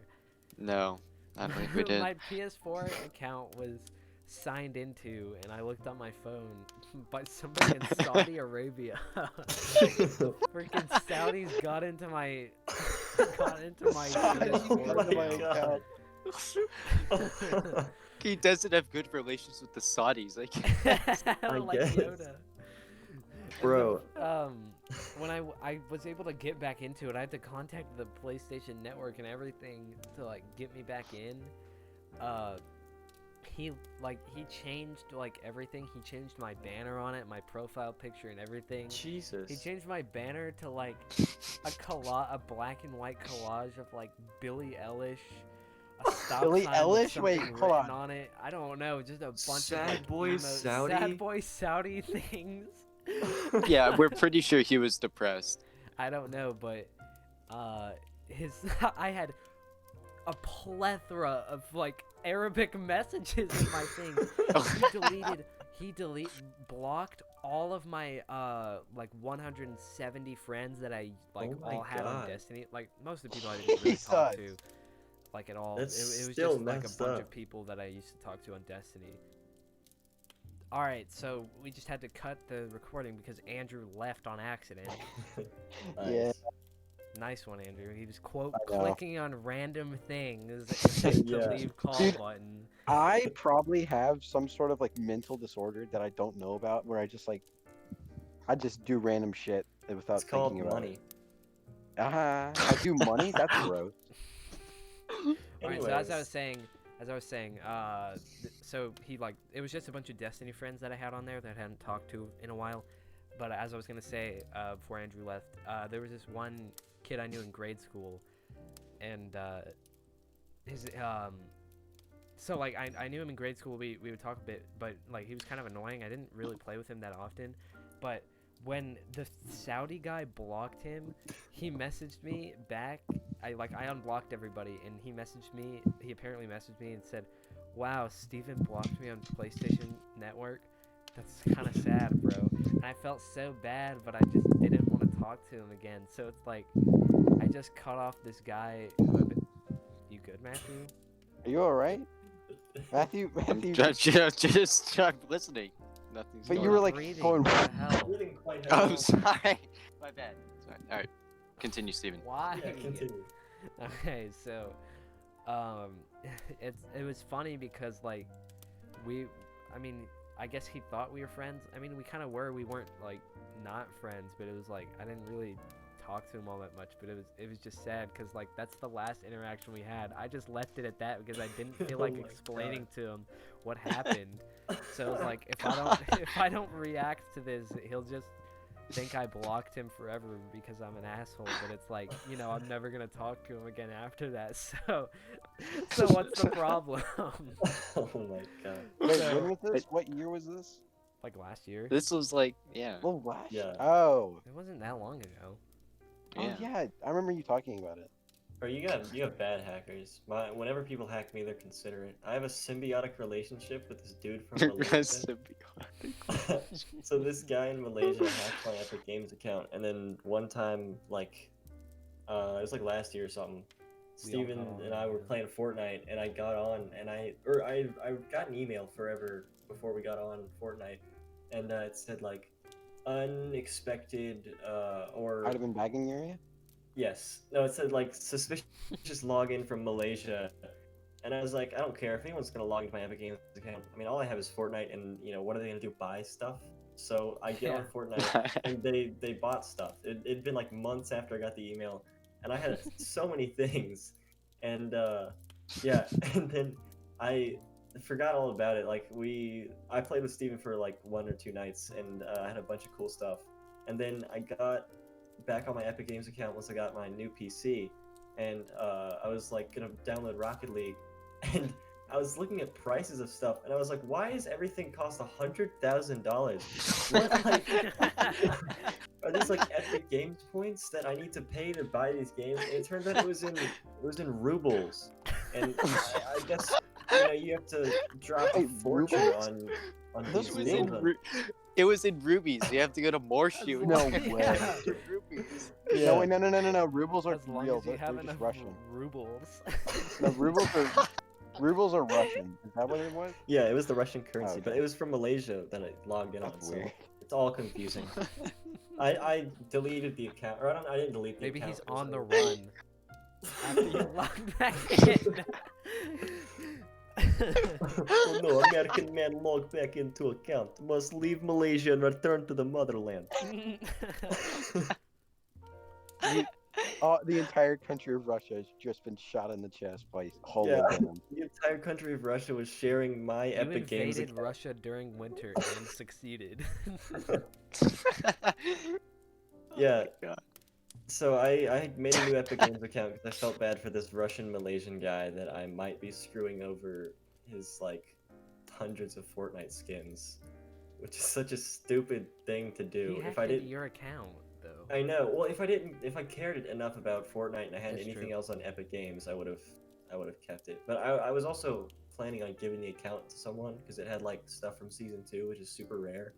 no, I don't think we did. My PS4 account was signed into, and I looked on my phone by somebody in Saudi Arabia. Freaking Saudis got into my PS4 got into my account. account. He doesn't have good relations with the Saudis. Like, like guess. Yoda. Bro. When I was able to get back into it, I had to contact the PlayStation Network and everything to like get me back in. He changed like everything. He changed my banner on it, my profile picture and everything. Jesus. He changed my banner to like a black and white collage of like Billie Eilish, a stop Billie sign with Eilish? something Wait, hold written on. it. I don't know, just a bunch Sad of like boy emo, Saudi? sad boy Saudi things. yeah, we're pretty sure he was depressed. I don't know, but I had a plethora of like Arabic messages in my thing. He blocked all of my like 170 friends that I like Oh my all had on God. Destiny. Like most of the people I didn't really talk to Jesus. like at all. That's It was still just like a messed bunch up. of people that I used to talk to on Destiny. Alright, so we just had to cut the recording because Andrew left on accident. Yeah. Nice. Nice one, Andrew. He was quote I know. clicking on random things and hit the Yeah. leave call Dude, button. I probably have some sort of like mental disorder that I don't know about, where I just do random shit without It's called thinking about money. it. I do money. That's gross. Alright, so as I Anyways, was saying, so he like it was just a bunch of Destiny friends that I had on there that I hadn't talked to in a while. But as I was gonna say, before Andrew left, there was this one kid I knew in grade school, and his so like I knew him in grade school. We would talk a bit, but like he was kind of annoying. I didn't really play with him that often, but when the Saudi guy blocked him, he messaged me back. I unblocked everybody, and he apparently messaged me and said, "Wow, Steven blocked me on PlayStation Network. That's kind of sad, bro." And I felt so bad, but I just didn't want to talk to him again. So it's like I just cut off this guy who had been... You good, Matthew? Are you all right, Matthew? I'm Matthew. just I'm listening. Nothing's But going you were on. like breathing. going. What the hell? breathing quite Oh, heavily. I'm sorry. My bad. Sorry. All right. Continue, Steven. Why? Yeah, continue. Okay, so it was funny because like I guess he thought we were friends. I mean, we kind of were. We weren't like not friends, but it was like I didn't really talk to him all that much. But it was just sad because like that's the last interaction we had. I just left it at that because I didn't feel like Oh my explaining to him what happened. So it was like if I don't react to this, he'll just think I blocked him forever because I'm an asshole. But it's like, you know, I'm never gonna talk to him again after that. So what's the problem? Oh my God. Wait, So- when was this? What year was this? Like last year? This was like, yeah. Oh, last. Yeah. Oh. It wasn't that long ago. Oh Yeah. yeah. I remember you talking about it. Or you have bad hackers. Whenever people hack me, they're considerate. I have a symbiotic relationship with this dude from Malaysia. So this guy in Malaysia hacked my Epic Games account, and then one time, like, it was like last year or something. We all Steven got on, and I were yeah. playing Fortnite, and I got on, and I got an email forever before we got on Fortnite, and it said like unexpected or I'd have been bagging area. yes, no, it said like suspicious login from Malaysia. And I was like, I don't care if anyone's gonna log into my Epic Games account. I mean, all I have is Fortnite, and you know, what are they gonna do? Buy stuff? So I get on Fortnite, and they bought stuff. It'd been like months after I got the email, and I had so many things, and yeah, and then I forgot all about it. Like I played with Steven for like 1 or 2 nights, and I had a bunch of cool stuff. And then I got back on my Epic Games account once I got my new PC, and I was like gonna download Rocket League, and I was looking at prices of stuff, and I was like, why does everything cost $100,000? What, like, are these like Epic Games points that I need to pay to buy these games? And it turns out it was in rubles, and I guess you know you have to drop a Wait, fortune rubles? on Those these was games. It was in rubies. You have to go to Morshoe. and No get way. the rubies. Yeah. No, wait, no. Rubles are As long real. as you They're have just enough Russian. rubles. No, rubles are Russian. Is that what it was? Yeah, it was the Russian currency, but okay. it was from Malaysia that I logged in That's on. weird. So it's all confusing. I deleted the account, or I didn't delete the Maybe account. he's it was on the like- run after you log back in. Oh no, American man logged back into account. Must leave Malaysia and return to the motherland. The entire country of Russia has just been shot in the chest by Yeah, hologram. the entire country of Russia was sharing my You Epic Games invaded account. Russia during winter and succeeded. Yeah. Oh my God. So I made a new Epic Games account because I felt bad for this Russian Malaysian guy that I might be screwing over his like hundreds of Fortnite skins, which is such a stupid thing to He do. If hacked I into didn't, your account, though. I know. Well, if I cared enough about Fortnite and I had That's anything true. else on Epic Games, I would have kept it. But I was also planning on giving the account to someone because it had like stuff from season 2, which is super rare.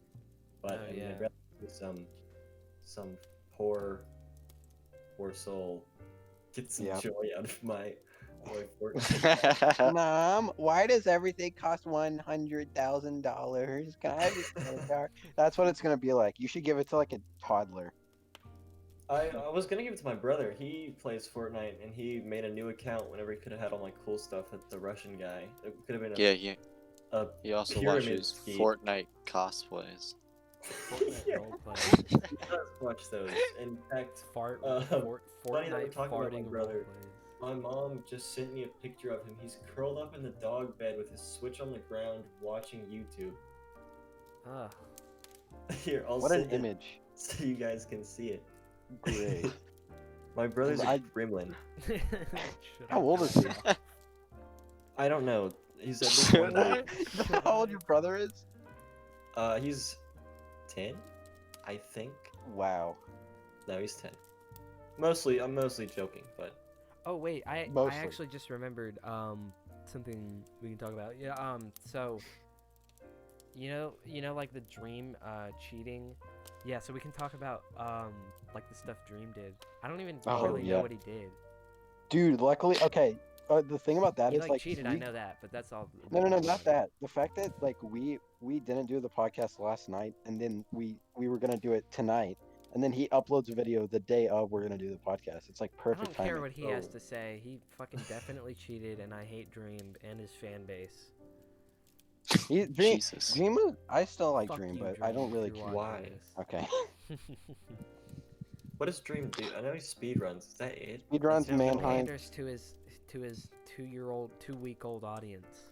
But Oh, I mean, yeah. I'd rather give some poor soul get some Yep. joy out of my Fortnite. Mom, why does everything cost $100,000? Can I have your credit card? That's what it's gonna be like. You should give it to like a toddler. I was gonna give it to my brother. He plays Fortnite and he made a new account whenever he could have had all my cool stuff at the Russian guy. It could have been a He also pyramid watches scheme. Fortnite cosplays. Fortnite Yeah. roleplay. He does watch those. In fact, Funny that we're Fortnite talking about my brother. farting my mom just sent me a picture of him. He's curled up in the dog bed with his Switch on the ground watching YouTube. Ugh. Here, I'll What an send it image. so you guys can see it. Great. My brother's a I- gremlin. How old is he? I don't know. He's at least one year. How old your brother is? He's 10, I think. Wow. No, he's 10. I'm mostly joking, but Oh wait, I Mostly. actually just remembered something we can talk about. Yeah, so you know like the Dream cheating. Yeah, so we can talk about like the stuff Dream did. I don't even Oh, really yeah. know what he did. Dude, luckily, okay. The thing about that He is like cheated, I we- know that, but that's all. No, not that. The fact that like we didn't do the podcast last night, and then we were gonna do it tonight, and then he uploads a video the day of we're gonna do the podcast. It's like I perfect don't care timing. what he has Oh. to say. He fucking definitely cheated, and I hate Dream and his fan base. Dream, Jesus. Dream, I still like Fuck Dream, you, but I don't Dream, if really you're care. Why? watching Okay. this. what does Dream do? I know he speedruns. Is that it? Speedruns, That's the only Manhunt. one? Panders to his 2-week-old audience.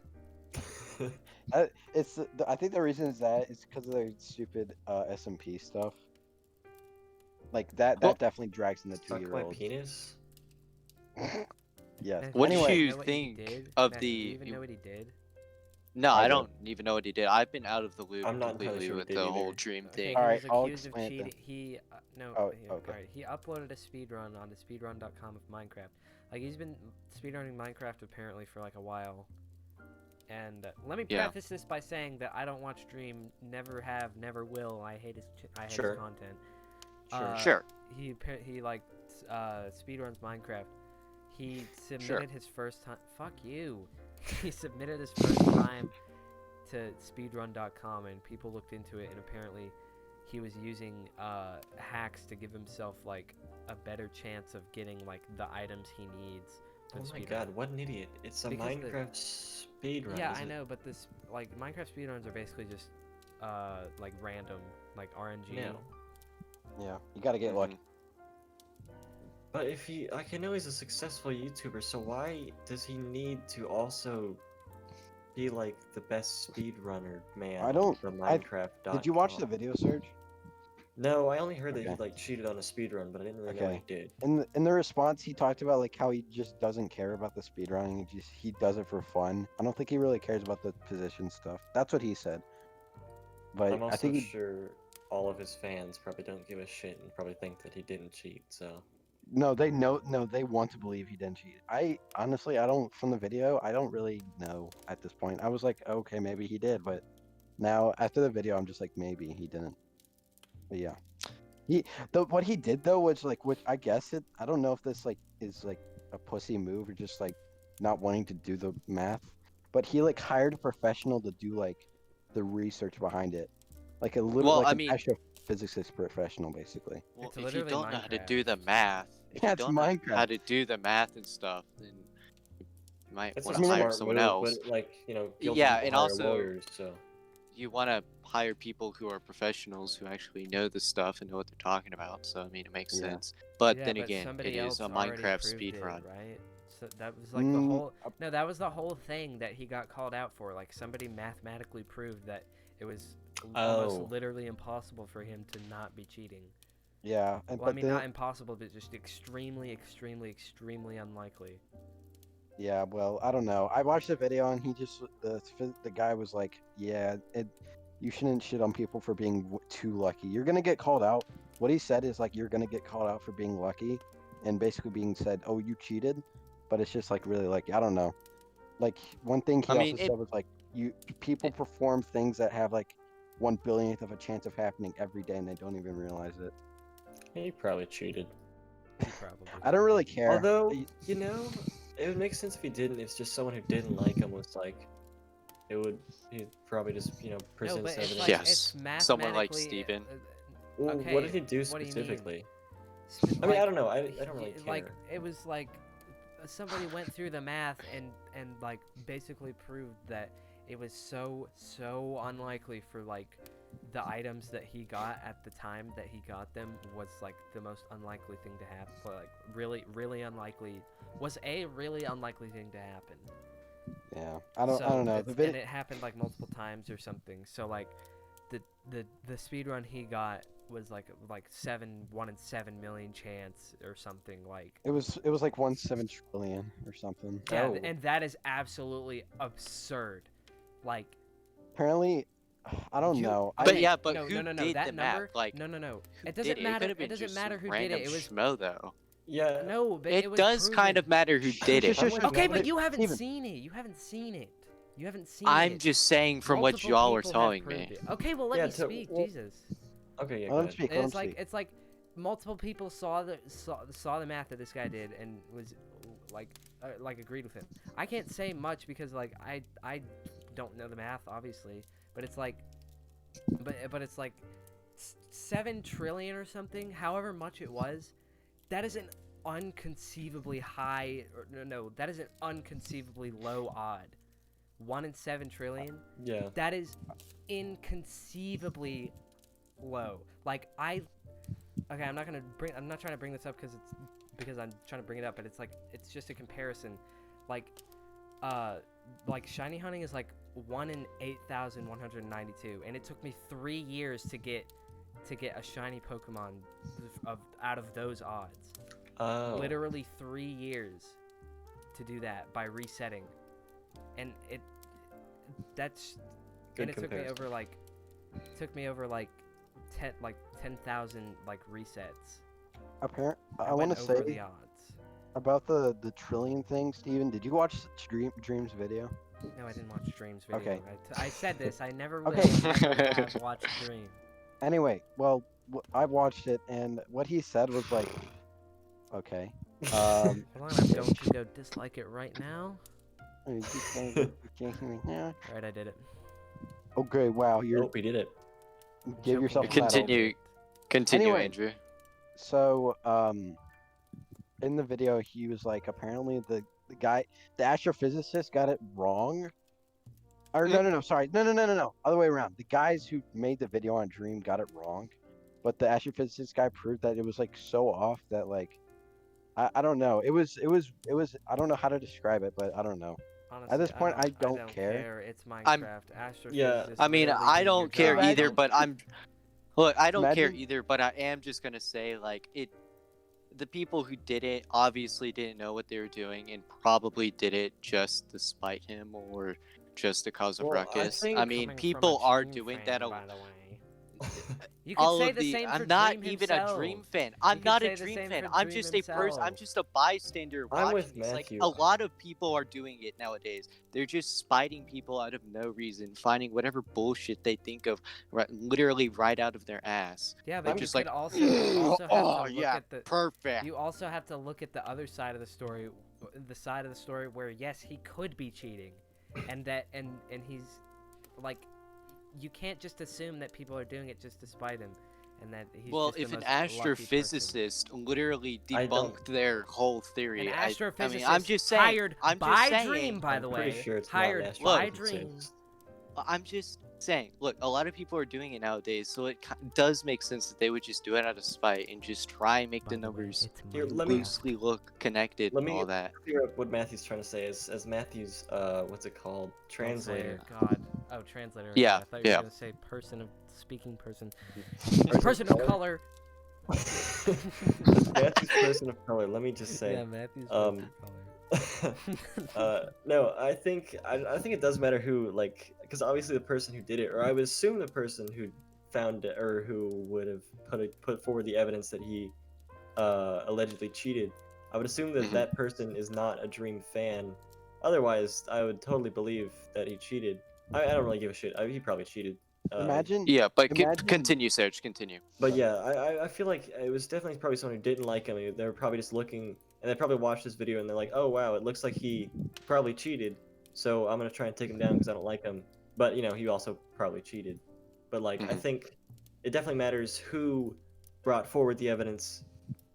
I think the reason is that it's because of their stupid SMP stuff. Like that Well- definitely drags in the Suck my 2-year-olds. penis? Yes. Matt, What do do Anyway, you know what he think did? of Matt, do you the- even know what he did? No, I I do. don't even know what he did. I've been out of the loop I'm not entirely completely sure with what he the did whole either. Dream Okay, thing. he Alright, was I'll accused of explain it then. cheating. He no, Oh, he, okay. alright, he uploaded a speedrun on the speedrun.com of Minecraft. Like he's been speedrunning Minecraft apparently for like a while. And let me Yeah. preface this by saying that I don't watch Dream, never have, never will. I hate his Sure. his content. Sure. Sure. He like speedruns Minecraft. He submitted his first time. Fuck you. He submitted his first time to speedrun.com, and people looked into it, and apparently he was using hacks to give himself like a better chance of getting like the items he needs. Oh for my speedrun. god, what an idiot. It's a Because the- Minecraft speedrun. Yeah, is I it? know, but this like Minecraft speedruns are basically just like random, like RNG. Yeah. Yeah, you gotta get lucky. But if he, like, I know he's a successful YouTuber, so why does he need to also be like the best speedrunner man? I don't- The I- Minecraft. Did you watch the video, Serge? No, I only heard that he Okay. like cheated on a speedrun, but I didn't really know what he did. In the response, he talked about like how he just doesn't care about the speedrunning. He does it for fun. I don't think he really cares about the position stuff. That's what he said. But I'm also I think sure all of his fans probably don't give a shit and probably think that he didn't cheat. So no, they want to believe he didn't cheat. I honestly, I don't from the video. I don't really know at this point. I was like, okay, maybe he did, but now after the video, I'm just like, maybe he didn't. But yeah, what he did though was like, which I guess I don't know if this like is like a pussy move or just like not wanting to do the math, but he like hired a professional to do like the research behind it, like a little Well, like I an mean- astrophysicist professional basically. Well, It's if you literally don't know how to Minecraft. do the math, if Yeah, you it's don't know Minecraft. how to do the math and stuff, then might That's want a to hire smart someone move, else. but like, guilty Yeah, people and hire also lawyers, so. you want to hire people who are professionals who actually know the stuff and know what they're talking about. So I mean, it makes Yeah. sense. But Yeah, then but again, it somebody is else a already Minecraft proved speed it, run. right? So that was like the Mm, whole. No, that was the whole thing that he got called out for. Like somebody mathematically proved that it was almost Oh. literally impossible for him to not be cheating. yeah, and Well, I but mean, then not impossible, but just extremely, extremely, extremely unlikely. yeah, well, I don't know. I watched the video and he just the guy was like, "Yeah, you shouldn't shit on people for being too lucky. You're gonna get called out." What he said is like, "You're gonna get called out for being lucky," and basically being said, "Oh, you cheated," but it's just like really lucky. I don't know. Like one thing he I mean, also said was like, "You people perform things that have like 1 billionth of a chance of happening every day, and they don't even realize it." He probably cheated. He probably. I don't really care. Although, it would make sense if he didn't. It's just someone who didn't like him was like, he'd probably just, No, present but this it's evidence. like Yes, it's someone like mathematically. Steven. Well, okay, what did he do what do you mean? specifically? I mean, Like, I don't know. I don't really care. Like it was like somebody went through the math and like basically proved that it was so unlikely for like the items that he got at the time that he got them was like the most unlikely thing to happen. Like really unlikely was a really unlikely thing to happen. Yeah, I don't know. And it happened like multiple times or something. So like the speed run he got was like 1 in 7 million chance or something like. It was like 1/7 trillion or something. Yeah, Oh. and that is absolutely absurd. Like Apparently, I don't know. But okay, yeah, but no, who no, did that the number, math? Like, no. who It did doesn't it? matter. Could have been It doesn't just matter some who did random it. It was schmo, though. Yeah. no, but It was does kind proven. of matter who did it. Shush. Okay, but Wait, you haven't Steven. seen it. You haven't seen it. You haven't seen I'm it. just saying from what Multiple y'all are people have telling proved me. it. Okay, well let Yeah, me speak. well, Jesus. Okay, yeah, Let go him ahead. speak. Let him It's like speak. it's like multiple people saw the math that this guy did and was like agreed with him. I can't say much because like I don't know the math obviously, but it's like but it's like 7 trillion or something, however much it was. That is an unconceivably high no, that is an unconceivably low odd. 1 in 7 trillion. Yeah. That is inconceivably low. Like okay, I'm not trying to bring this up because I'm trying to bring it up, but it's just a comparison. Like shiny hunting is like 1 in 8,192, and it took me 3 years to get a shiny Pokemon out of those odds. Oh. Literally 3 years to do that by resetting, and it Good took me over like 10,000 like resets. Apparent. I went want to over say the odds. about the trillion thing, Steven. Did you watch Dream's video? No, I didn't watch Dream's video. Okay. I said this. I never will. Okay. Never have watched Dream. Anyway, well, I watched it, and what he said was like, okay. Hold on, I'm going to go dislike it right now. You can't hear me now. All right, I did it. Okay, wow, you're Nope, he did it. give Jumping yourself a in. medal. Continue, Anyway. Andrew. So, in the video, he was like, apparently the astrophysicist got it wrong. Or no, sorry, no, other way around. The guys who made the video on Dream got it wrong, but the astrophysicist guy proved that it was like so off that like, I don't know. It was. I don't know how to describe it, but I don't know. Honestly, At this point, I don't care. It's Minecraft. I'm- Astrophysicist Yeah, I mean, literally I did don't your care job. either, but I don't care Imagine- either, but I am just gonna say, like, the people who did it obviously didn't know what they were doing and probably did it just to spite him or just to cause a Well, I ruckus. think- I mean, Coming from people a are Dream doing fan, that a by the way. You could all say of the the same for I'm not Dream even himself. a Dream fan. I'm could not say a the Dream same fan. for I'm Dream just a person. I'm himself. just a bystander I'm watching with this. Like Matthew. a lot of people are doing it nowadays. They're just spiting people out of no reason, finding whatever bullshit they think of literally right out of their ass. Yeah, Like, but you just could like, also have oh to look yeah, at the perfect. you also have to look at the other side of the story, where yes, he could be cheating, and he's like, you can't just assume that people are doing it just to spite him, and that he's Well, just the if an most lucky person. astrophysicist literally I don't- debunked their whole An theory, astrophysicist I mean, I'm just saying. hired I'm just by saying. Dream, by the I'm way. pretty sure it's hired not an by astrophysicist. Dream. I'm just saying. Look, a lot of people are doing it nowadays, so it does make sense that they would just do it out of spite and just try and make By the way, numbers it's Here, let me- Minecraft. loosely look connected Let and me all that. clear up what Matthew's trying to say. As Matthew's, what's it called? Don't say Translator. it, God. Oh, translator. Yeah, Okay, I thought you were yeah. gonna say speaking person. Person Person of color. As Matthew's person of color, let me just say. Yeah, Matthew's um, person of color. No, I think it does matter who, like, because obviously the person who did it, or I would assume the person who found it, or who would have put forward the evidence that he allegedly cheated. I would assume that Mhm. that person is not a Dream fan. Otherwise, I would totally believe that he cheated. I don't really give a shit. He probably cheated. Imagine. Yeah, but Imagine- continue, Serge. Continue. But yeah, I feel like it was definitely probably someone who didn't like him. They were probably just looking, and they probably watched this video and they're like, oh wow, it looks like he probably cheated, so I'm gonna try and take him down because I don't like him. But you know, he also probably cheated. But like, I Mhm. think it definitely matters who brought forward the evidence.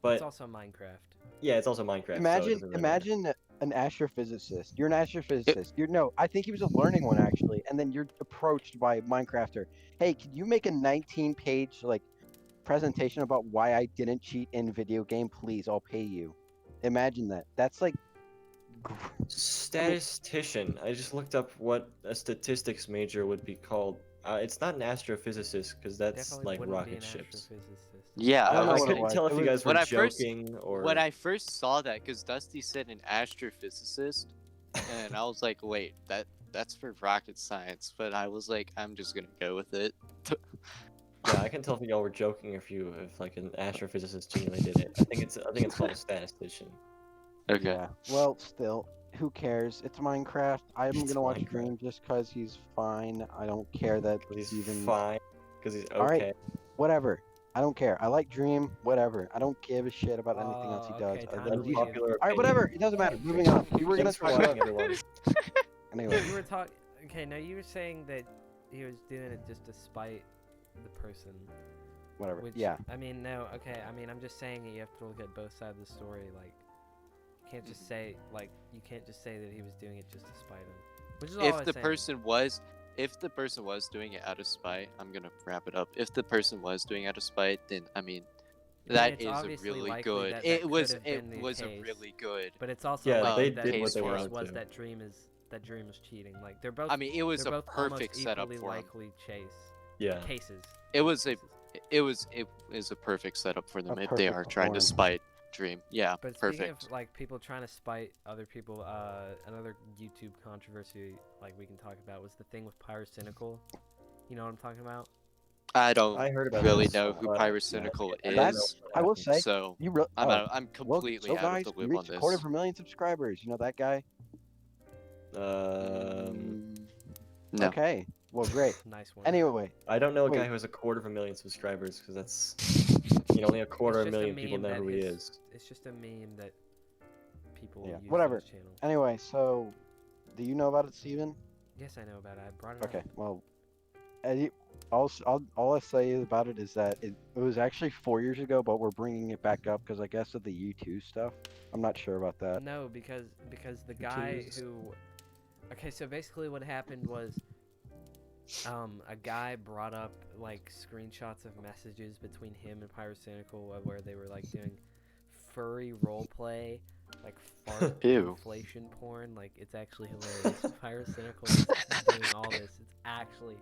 But It's also Minecraft. yeah, it's also Minecraft. so it Imagine, doesn't really matter. imagine an astrophysicist. You're an astrophysicist. No, I think he was a learning one actually. And then you're approached by Minecrafter. Hey, can you make a 19-page like presentation about why I didn't cheat in video game? Please, I'll pay you. Imagine that. That's like, Statistician. I just looked up what a statistics major would be called. It's not an astrophysicist because that's Definitely like wouldn't be rocket an ships. astrophysicist. Yeah, I don't know I what it couldn't was. tell if It you was- guys were When I first- joking or. when I first saw that, because Dusty said an astrophysicist, and I was like, wait, that's for rocket science. But I was like, I'm just gonna go with it. Yeah, I can tell if y'all were joking or if like an astrophysicist genuinely did it. I think it's called a statistician. Okay. yeah. Well, still, who cares? It's Minecraft. I'm It's gonna watch Minecraft. Dream just because he's fine. I don't care that 'Cause he's even. fine. Because he's All right. okay. Whatever. I don't care. I like Dream. Whatever. I don't give a shit about anything else he does. Okay, other time than to do- leave. Unpopular All right, opinion. whatever. It doesn't matter. Moving on. We were gonna Thanks for talk watching, about. everyone. Anyway, You were talking. Okay, no, you were saying that he was doing it just to spite the person. whatever. Which, Yeah. I mean, no, okay. I mean, I'm just saying that you have to look at both sides of the story. Like, you can't just say that he was doing it just to spite him. Which is all I If was the saying. person was doing it out of spite, I'm gonna wrap it up. If the person was doing it out of spite, then I mean, I mean, that it's is a obviously really likely good. that It could was have been the a case. really good. But it's also Yeah, likely they that did his what they case wanted was to. that Dream was cheating. Like they're both. I mean, it was they're a both perfect almost setup equally for him. likely Yeah. cases. It was a perfect setup for them A if they perfect are trying to form. spite Dream. Yeah, But speaking perfect. of like people trying to spite other people, another YouTube controversy like we can talk about was the thing with Pyrocynical. You know what I'm talking about? I don't I heard about really this, know who but Pyrocynical I don't That's- know is, what I will happened. say, so You really? I'm well, completely so out guys, of the we loop on reached a quarter this. of a million subscribers. You know that guy? No. Okay. Well, great. Nice one. Anyway, I don't know a guy Wait. who has a quarter of a million subscribers because that's only a quarter of a It's just a million people meme know that who he his- is. It's just a meme that people Yeah, use whatever. on his channel. anyway, so do you know about it, Steven? Yes, I know about it. I brought it Okay. up. Well, all I say about it is that it was actually 4 years ago, but we're bringing it back up because I guess of the U2 stuff. I'm not sure about that. No, because the guy Jeez. who. Okay, so basically what happened was, a guy brought up like screenshots of messages between him and Pyrocynical where they were like doing furry roleplay, like fart Ew. inflation porn. Like it's actually hilarious. Pyrocynical is doing all this. It's actually.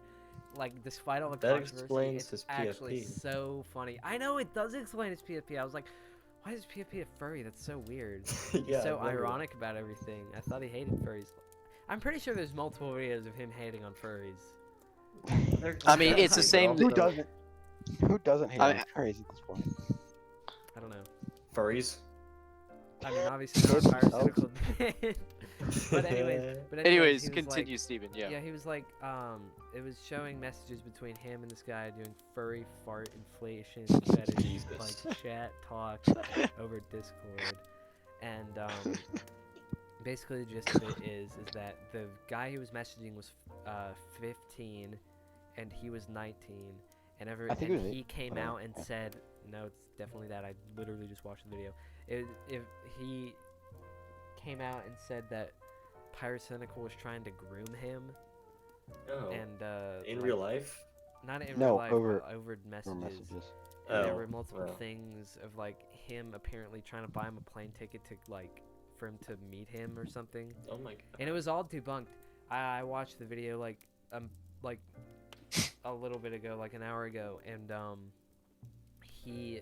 Like, despite all the That controversy, explains it's his actually PFP. so funny. I know it does explain his PFP. I was like, why is PFP a furry? That's so weird. Yeah, He's so I wonder. ironic about everything. I thought he hated furries. I'm pretty sure there's multiple videos of him hating on furries. I mean, it's the same- Who doesn't? Who doesn't hate I on mean- furries at this point? I don't know. Furries. I mean, obviously not Pyrocynical. But Anyways, he was continue, like, Steven. Yeah. Yeah, he was like, it was showing messages between him and this guy doing furry fart inflation fetish Jesus. like chat talk over Discord, and basically the gist of it is that the guy he was messaging was 15, and he was 19, I think it was he came oh, out and yeah. said, no, it's definitely that. I literally just watched the video. If he came out and said that Pyrocynical was trying to groom him, Oh, and in like, real life? not in real No, life, over but over or messages. messages. And there Oh, were multiple well. things of like him apparently trying to buy him a plane ticket to like for him to meet him or something. Oh my god. And it was all debunked. I watched the video like a little bit ago, like an hour ago, and he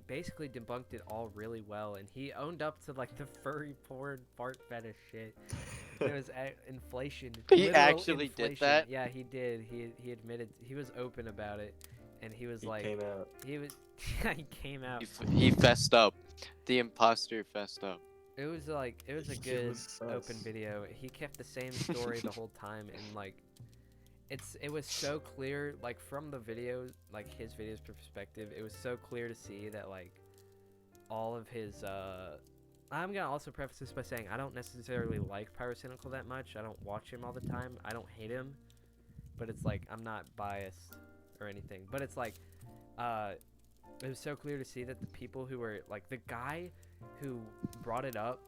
basically debunked it all really well, and he owned up to like the furry porn fart fetish shit. It was inflation. He Literal actually did inflation. that? Yeah, he did. He admitted, he was open about it, and he was He like, came out. he was he came out. He fessed up. The imposter fessed up. It was like it was a It good was open sus. video. He kept the same story the whole time, and like it was so clear, like from the video, like his video's perspective, it was so clear to see that like all of his I'm gonna also preface this by saying I don't necessarily like Pyrocynical that much. I don't watch him all the time. I don't hate him, but it's like I'm not biased or anything. But it's like it was so clear to see that the people who were like the guy who brought it up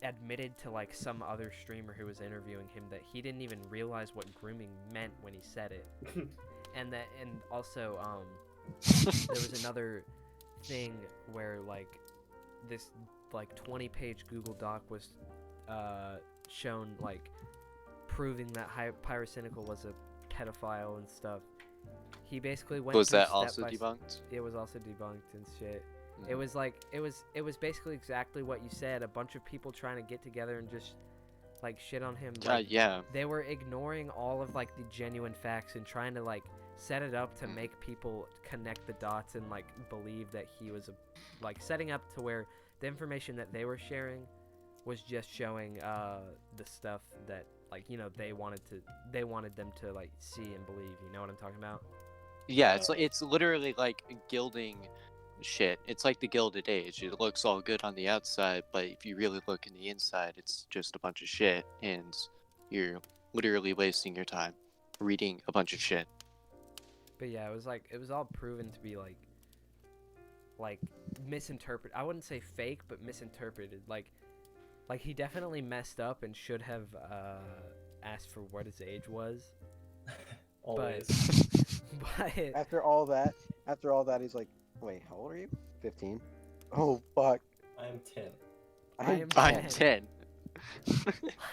admitted to like some other streamer who was interviewing him that he didn't even realize what grooming meant when he said it. And also there was another thing where like this like 20-page Google Doc was shown like proving that Pyrocynical was a pedophile and stuff. He basically went Was through that step also by debunked? It was also debunked and shit. Mhm. It was like it was basically exactly what you said. A bunch of people trying to get together and just like shit on him. Like, Yeah. they were ignoring all of like the genuine facts and trying to like set it up to make people connect the dots and like believe that he was like setting up to where the information that they were sharing was just showing the stuff that like they wanted them to like see and believe. You know what I'm talking about? Yeah, it's literally like gilding shit. It's like the Gilded Age. It looks all good on the outside, but if you really look in the inside, it's just a bunch of shit, and you're literally wasting your time reading a bunch of shit. But yeah, it was all proven to be like misinterpreted. I wouldn't say fake, but misinterpreted. Like he definitely messed up and should have asked for what his age was. Always. But After all that, he's like, wait, how old are you? 15. Oh fuck. I'm 10. I'm I'm 10. 10.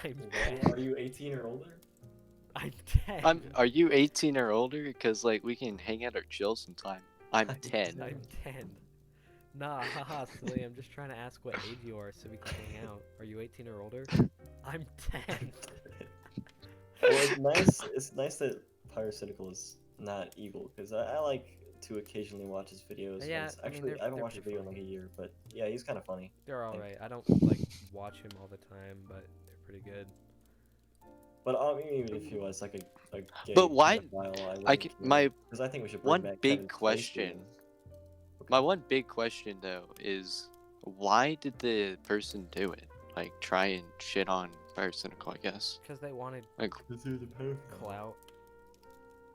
I'm Are 10. you 18 or older? I'm 10. Are you 18 or older? Because like we can hang out or chill sometime. I'm I'm 10. I'm 10. Nah, haha, silly. I'm just trying to ask what age you are so we can hang out. Are you 18 or older? I'm 10. Well, it's nice that Pyrocynical is not evil, because I like to occasionally watch his videos. Yeah, once. I mean, Actually, I haven't they're watched a video in like a year, but yeah, he's kind of funny. They're all think. right. I don't like watch him all the time, but they're pretty good. But I mean, even if he was like a gay But why- pedophile, I could- my because I think we should bring one back big Kevin Spacey question. and- My one big question though is why did the person do it? Like try and shit on Pyrocynical, I guess. Because they wanted Like clout.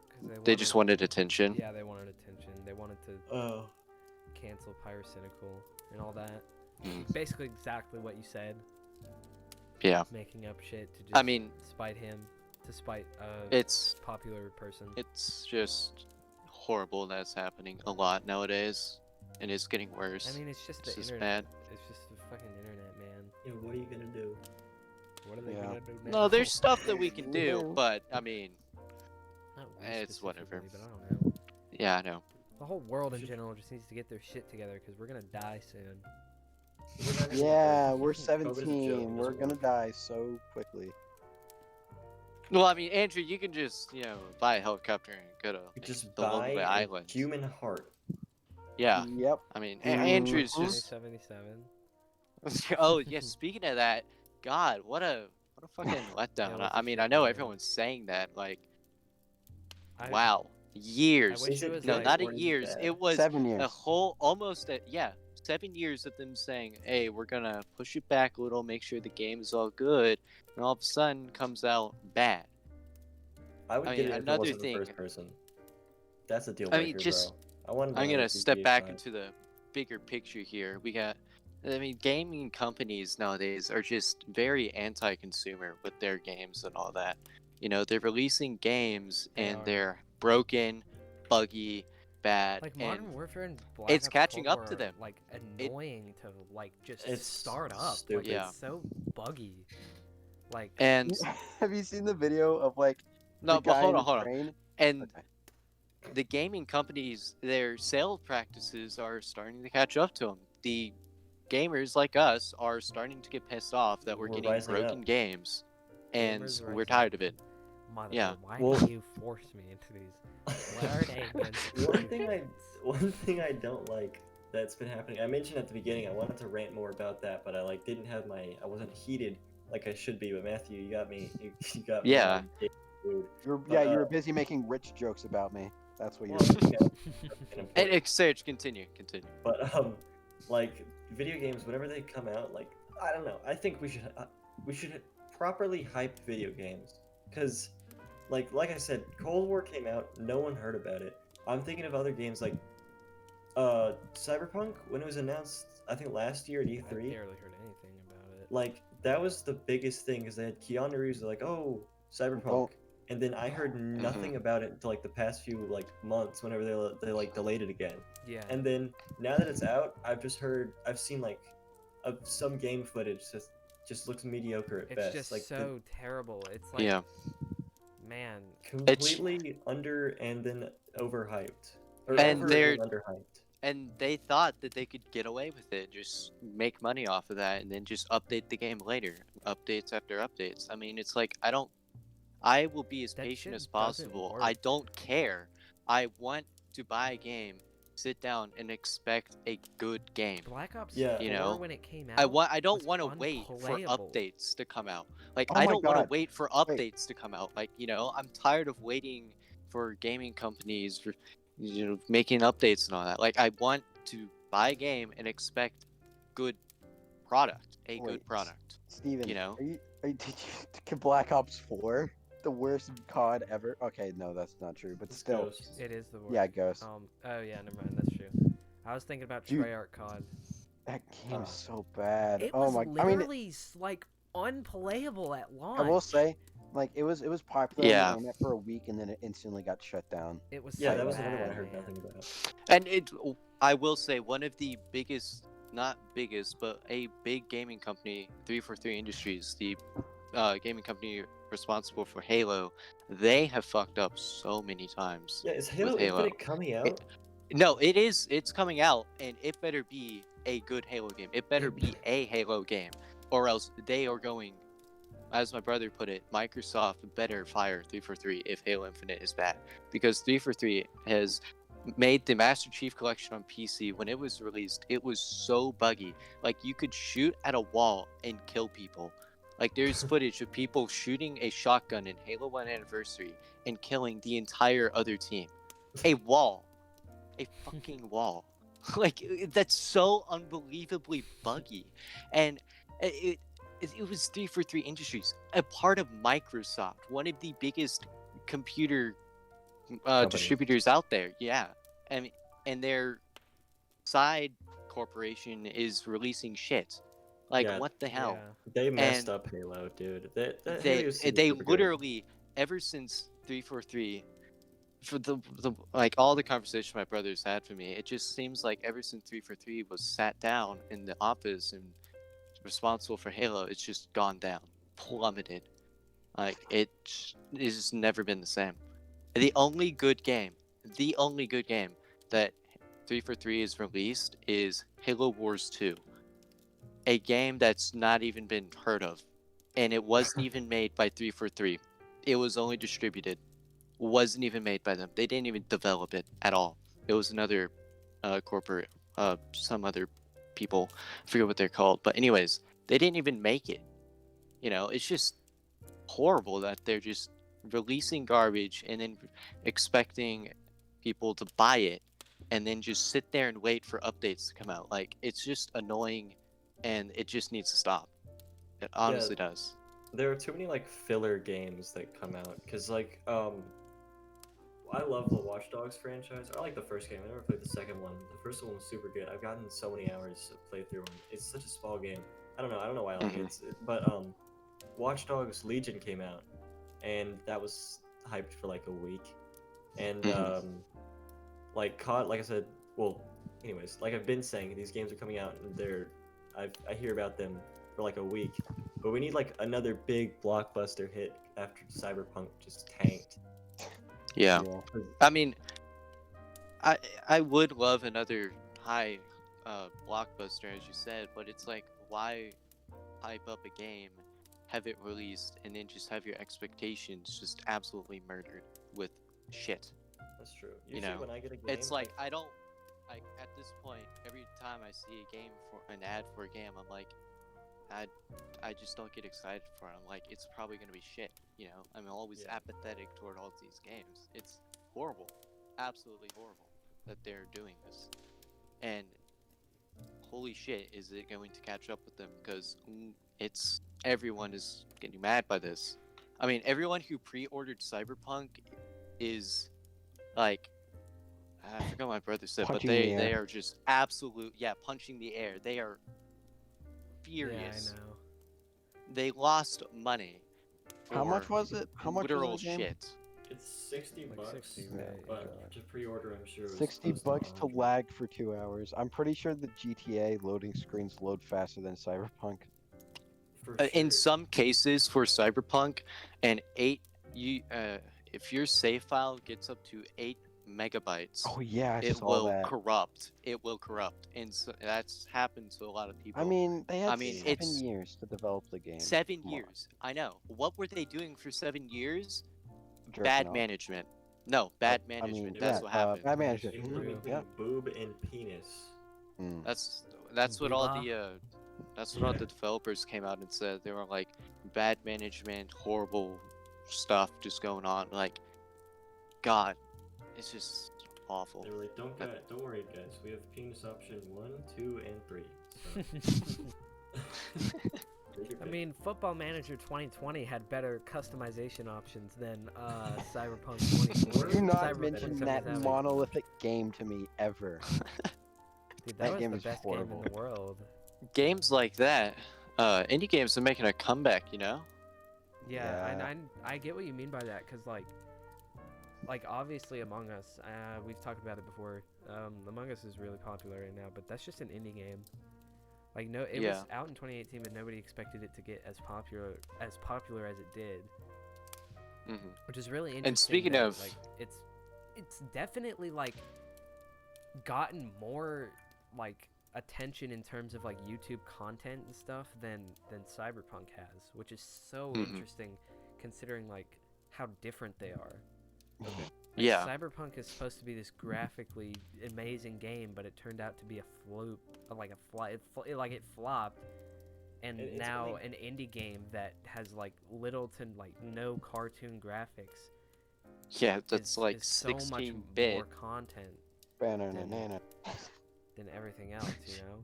'Cause they just wanted attention. Yeah, they wanted attention. They wanted to Oh, cancel Pyrocynical and all that. Mm. Basically, exactly what you said. Yeah. Making up shit to just I mean, spite him, to spite a it's popular person. it's just horrible that's happening a lot nowadays, and it's getting worse. I mean, it's just the It's just internet. bad. It's just the fucking internet, man. yeah, what are you gonna do? What are they Yeah. gonna do now? No, there's stuff that we can We do, do. but I mean, Not we it's whatever. specifically, But I don't know. yeah, I know. The whole world in Should- general just needs to get their shit together because we're gonna die soon. Yeah, we're COVID is a joke, 17. it We're doesn't gonna work. die so quickly. Well, I mean, Andrew, you can just buy a helicopter and go to You just the buy lonely a island. human heart. Yeah, Yep. I mean, Mhm. Andrew's Only just. 77. Oh yeah, speaking of that, God, what a fucking letdown. what's I a mean, shit I know show? everyone's saying that, like, I- wow, years. I wish it was No, like- not Or in is years. bad? It was 7 years. a whole, almost 7 years of them saying, "Hey, we're gonna push it back a little, make sure the game is all good," and all of a sudden comes out bad. I would I get mean, it if it another wasn't thing- the first person. That's a deal I breaker, mean, just bro. I wanted I'm another gonna step GTA back 5. into the bigger picture here. I mean, gaming companies nowadays are just very anti-consumer with their games and all that. You know, they're releasing games They and are. they're broken, buggy, bad, Like and Modern Warfare and Black it's Ops catching Cold up War to are, them. like It- annoying to like just It's start up. Like stupid. Yeah. it's so buggy. Like And Have you seen the video of like the no, but guy hold in on, the hold on. train? And Okay. the gaming companies, their sales practices are starting to catch up to them. The gamers like us are starting to get pissed off that we're We're getting rising broken up. games, and gamers we're rising tired up. of it. Motherfucker, Yeah. why Well- do you force me into these learning? One thing I don't like that's been happening. I mentioned at the beginning I wanted to rant more about that, but I like didn't have I wasn't heated like I should be. But Matthew, you got me. You got me. Yeah. in a mood. You were busy making rich jokes about me. That's what you're. Well, doing. yeah, And Serj, continue. But like video games, whenever they come out, like I don't know. I think we should properly hype video games because, like I said, Cold War came out, no one heard about it. I'm thinking of other games like Cyberpunk when it was announced. I think last year at I E3. barely heard anything about it. Like that was the biggest thing because they had Keanu Reeves like, oh, Cyberpunk, Don't- and then I heard nothing about it until like the past few like months whenever they like delayed it again. Yeah. And then now that it's out, I've seen like some game footage just looks mediocre at It's best. just Like so terrible. It's like, Yeah. man, completely under and then overhyped, or And over they're- and underhyped. And they thought that they could get away with it, just make money off of that, and then just update the game later, updates after updates. I mean, it's like I will be as That patient shit as doesn't possible. I work. don't care. I want to buy a game, sit down, and expect a good game. Black Ops Yeah. 4 You know, when it came out. I don't was want to wait for unplayable. updates to come out. Like Oh I my don't want to God. wait for updates to come out. Like, you know, I'm tired of waiting for gaming companies for, you know, making updates and all that. Like I want to buy a game and expect good product, a Wait, good product. Steven, You know? did you Black Ops 4? The worst COD ever? Okay, no, that's not true, but It's still. Ghosts. It is the worst. Yeah, Ghost. Oh yeah, never mind. That's true. I was thinking about Dude. Treyarch COD. That game's Ah. so bad. It Oh was my! literally like unplayable at launch. I will say, like it was popular Yeah. on the internet for a week, and then it instantly got shut down. it was Yeah, so that was bad, another one I heard man. nothing about. And I will say one of the biggest, not biggest, but a big gaming company, 343 Industries, the gaming company responsible for Halo, they have fucked up so many times. Yeah, is Halo With Halo. Infinite coming out? No, it is. It's coming out, and it better be a good Halo game. It better be a Halo game, or else they are going, as my brother put it, Microsoft better fire 343 if Halo Infinite is bad, because 343 has made the Master Chief Collection on PC. When it was released, it was so buggy. Like you could shoot at a wall and kill people. Like there's footage of people shooting a shotgun in Halo 1 Anniversary and killing the entire other team. A wall. A fucking wall. Like that's so unbelievably buggy. And it was 343 Industries, a part of Microsoft, one of the biggest computer Companies. distributors out there. Yeah. And their side corporation is releasing shit. Like Yeah. what the hell? Yeah. They messed And up Halo, dude. That They Halo seems they super good. literally, ever since 343, for the like all the conversation my brothers had for me, it just seems like ever since 343 was sat down in the office and responsible for Halo, it's just gone down, plummeted. Like it has never been the same. The only good game that 343 is released is Halo Wars 2, a game that's not even been heard of, and it wasn't even made by 343. It was only distributed. Wasn't even made by them. They didn't even develop it at all. It was another corporate, some other people. I forget what they're called. But anyways, they didn't even make it. You know, it's just horrible that they're just releasing garbage and then expecting people to buy it and then just sit there and wait for updates to come out. Like, it's just annoying and it just needs to stop. It honestly does. There are too many like filler games that come out because like I love the Watch Dogs franchise. I like the first game. I never played the second one. The first one was super good. I've gotten so many hours of playthrough on it. It's such a small game. I don't know. I don't know why I like it. But Watch Dogs Legion came out, and that was hyped for like a week. And like COD, like I said, well, anyways, like I've been saying, these games are coming out, and I hear about them for like a week. But we need like another big blockbuster hit after Cyberpunk just tanked. Yeah. Yeah. I mean, I would love another high blockbuster, as you said, but it's like, why hype up a game, have it released, and then just have your expectations just absolutely murdered with shit? That's true. You Usually know, when I get a game, It's like, I don't, like, at this point, every time I see a game for an ad for a game, I'm like, I just don't get excited for it. I'm like, it's probably gonna be shit. You know, I'm always Yeah. apathetic toward all these games. It's horrible, absolutely horrible that they're doing this. And holy shit, is it going to catch up with them? Because it's everyone is getting mad by this. I mean, everyone who pre-ordered Cyberpunk is like, I forgot what my brother said, Punching but the air. they are just absolute, punching the air. They are furious. Yeah, I know. They lost money. How much for was it? How much literal was the game? shit. it's 60 Like bucks, 60, Yeah, right? but to pre-order, I'm sure it was 60 close bucks to 100. lag for 2 hours. I'm pretty sure the GTA loading screens load faster than Cyberpunk. For In sure. some cases for Cyberpunk, and if your save file gets up to 8 MB, Oh yeah, I it saw will that. corrupt. It will corrupt, and so that's happened to a lot of people. I mean, they had I mean, 7 it's years to develop the game. 7 Come on. years. I know. What were they doing for 7 years? Jerking Bad off. management. No, bad I management. mean, That's yeah, what happened. bad management. Implementing Yeah. boob and penis. Mm. That's what all Booba. that's what all the developers came out and said. They were like, bad management, horrible stuff just going on. Like, God, it's just awful. They were like, don't worry, guys. We have penis option 1, 2, and 3. So. Take your I pick. mean, Football Manager 2020 had better customization options than Cyberpunk 2040. Do not Cyberpunk mention that 2077. monolithic game to me ever. Dude, that that was game the is best horrible. game in the world. Games like that, indie games are making a comeback. You know? Yeah, Yeah. and I get what you mean by that, because like obviously Among Us, we've talked about it before. Among Us is really popular right now, but that's just an indie game. Like it Yeah. was out in 2018, but nobody expected it to get as popular as it did, hmm which is really interesting. speaking that, of- like, it's definitely like gotten more like attention in terms of like YouTube content and stuff than Cyberpunk has, which is so Mhm. interesting considering like how different they are. Like, Yeah. Cyberpunk is supposed to be this graphically amazing game, but it turned out to be a fluke, it flopped. And It's now only- an indie game that has like little to like no cartoon graphics. Yeah, that's is like so much 16-bit. more content Banana. than everything else, you know?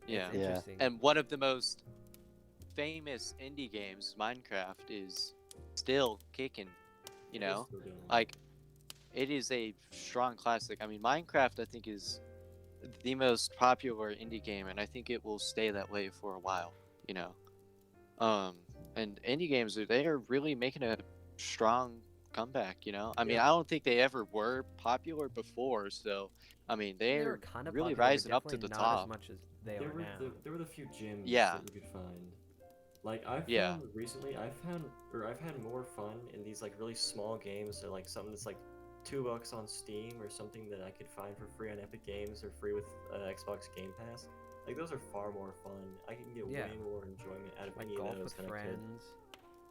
Yeah. It's Yeah. interesting. And one of the most famous indie games, Minecraft, is still kicking. You It is know, still going. like, it is a strong classic. I mean, Minecraft, I think, is the most popular indie game, and I think it will stay that way for a while. You know, and indie games they are really making a strong comeback. You know, I mean, Yeah. I don't think they ever were popular before, so I mean, They they're were kind of really popular, but rising up to definitely the not as top. much as they There are were now. there were the few gyms Yeah. that you could find. Like I've Yeah. found recently, I've had more fun in these like really small games, or like something that's like $2 on Steam, or something that I could find for free on Epic Games or free with Xbox Game Pass. Like those are far more fun. I can get Yeah. way more enjoyment out of Like any of golf those with than I could. friends.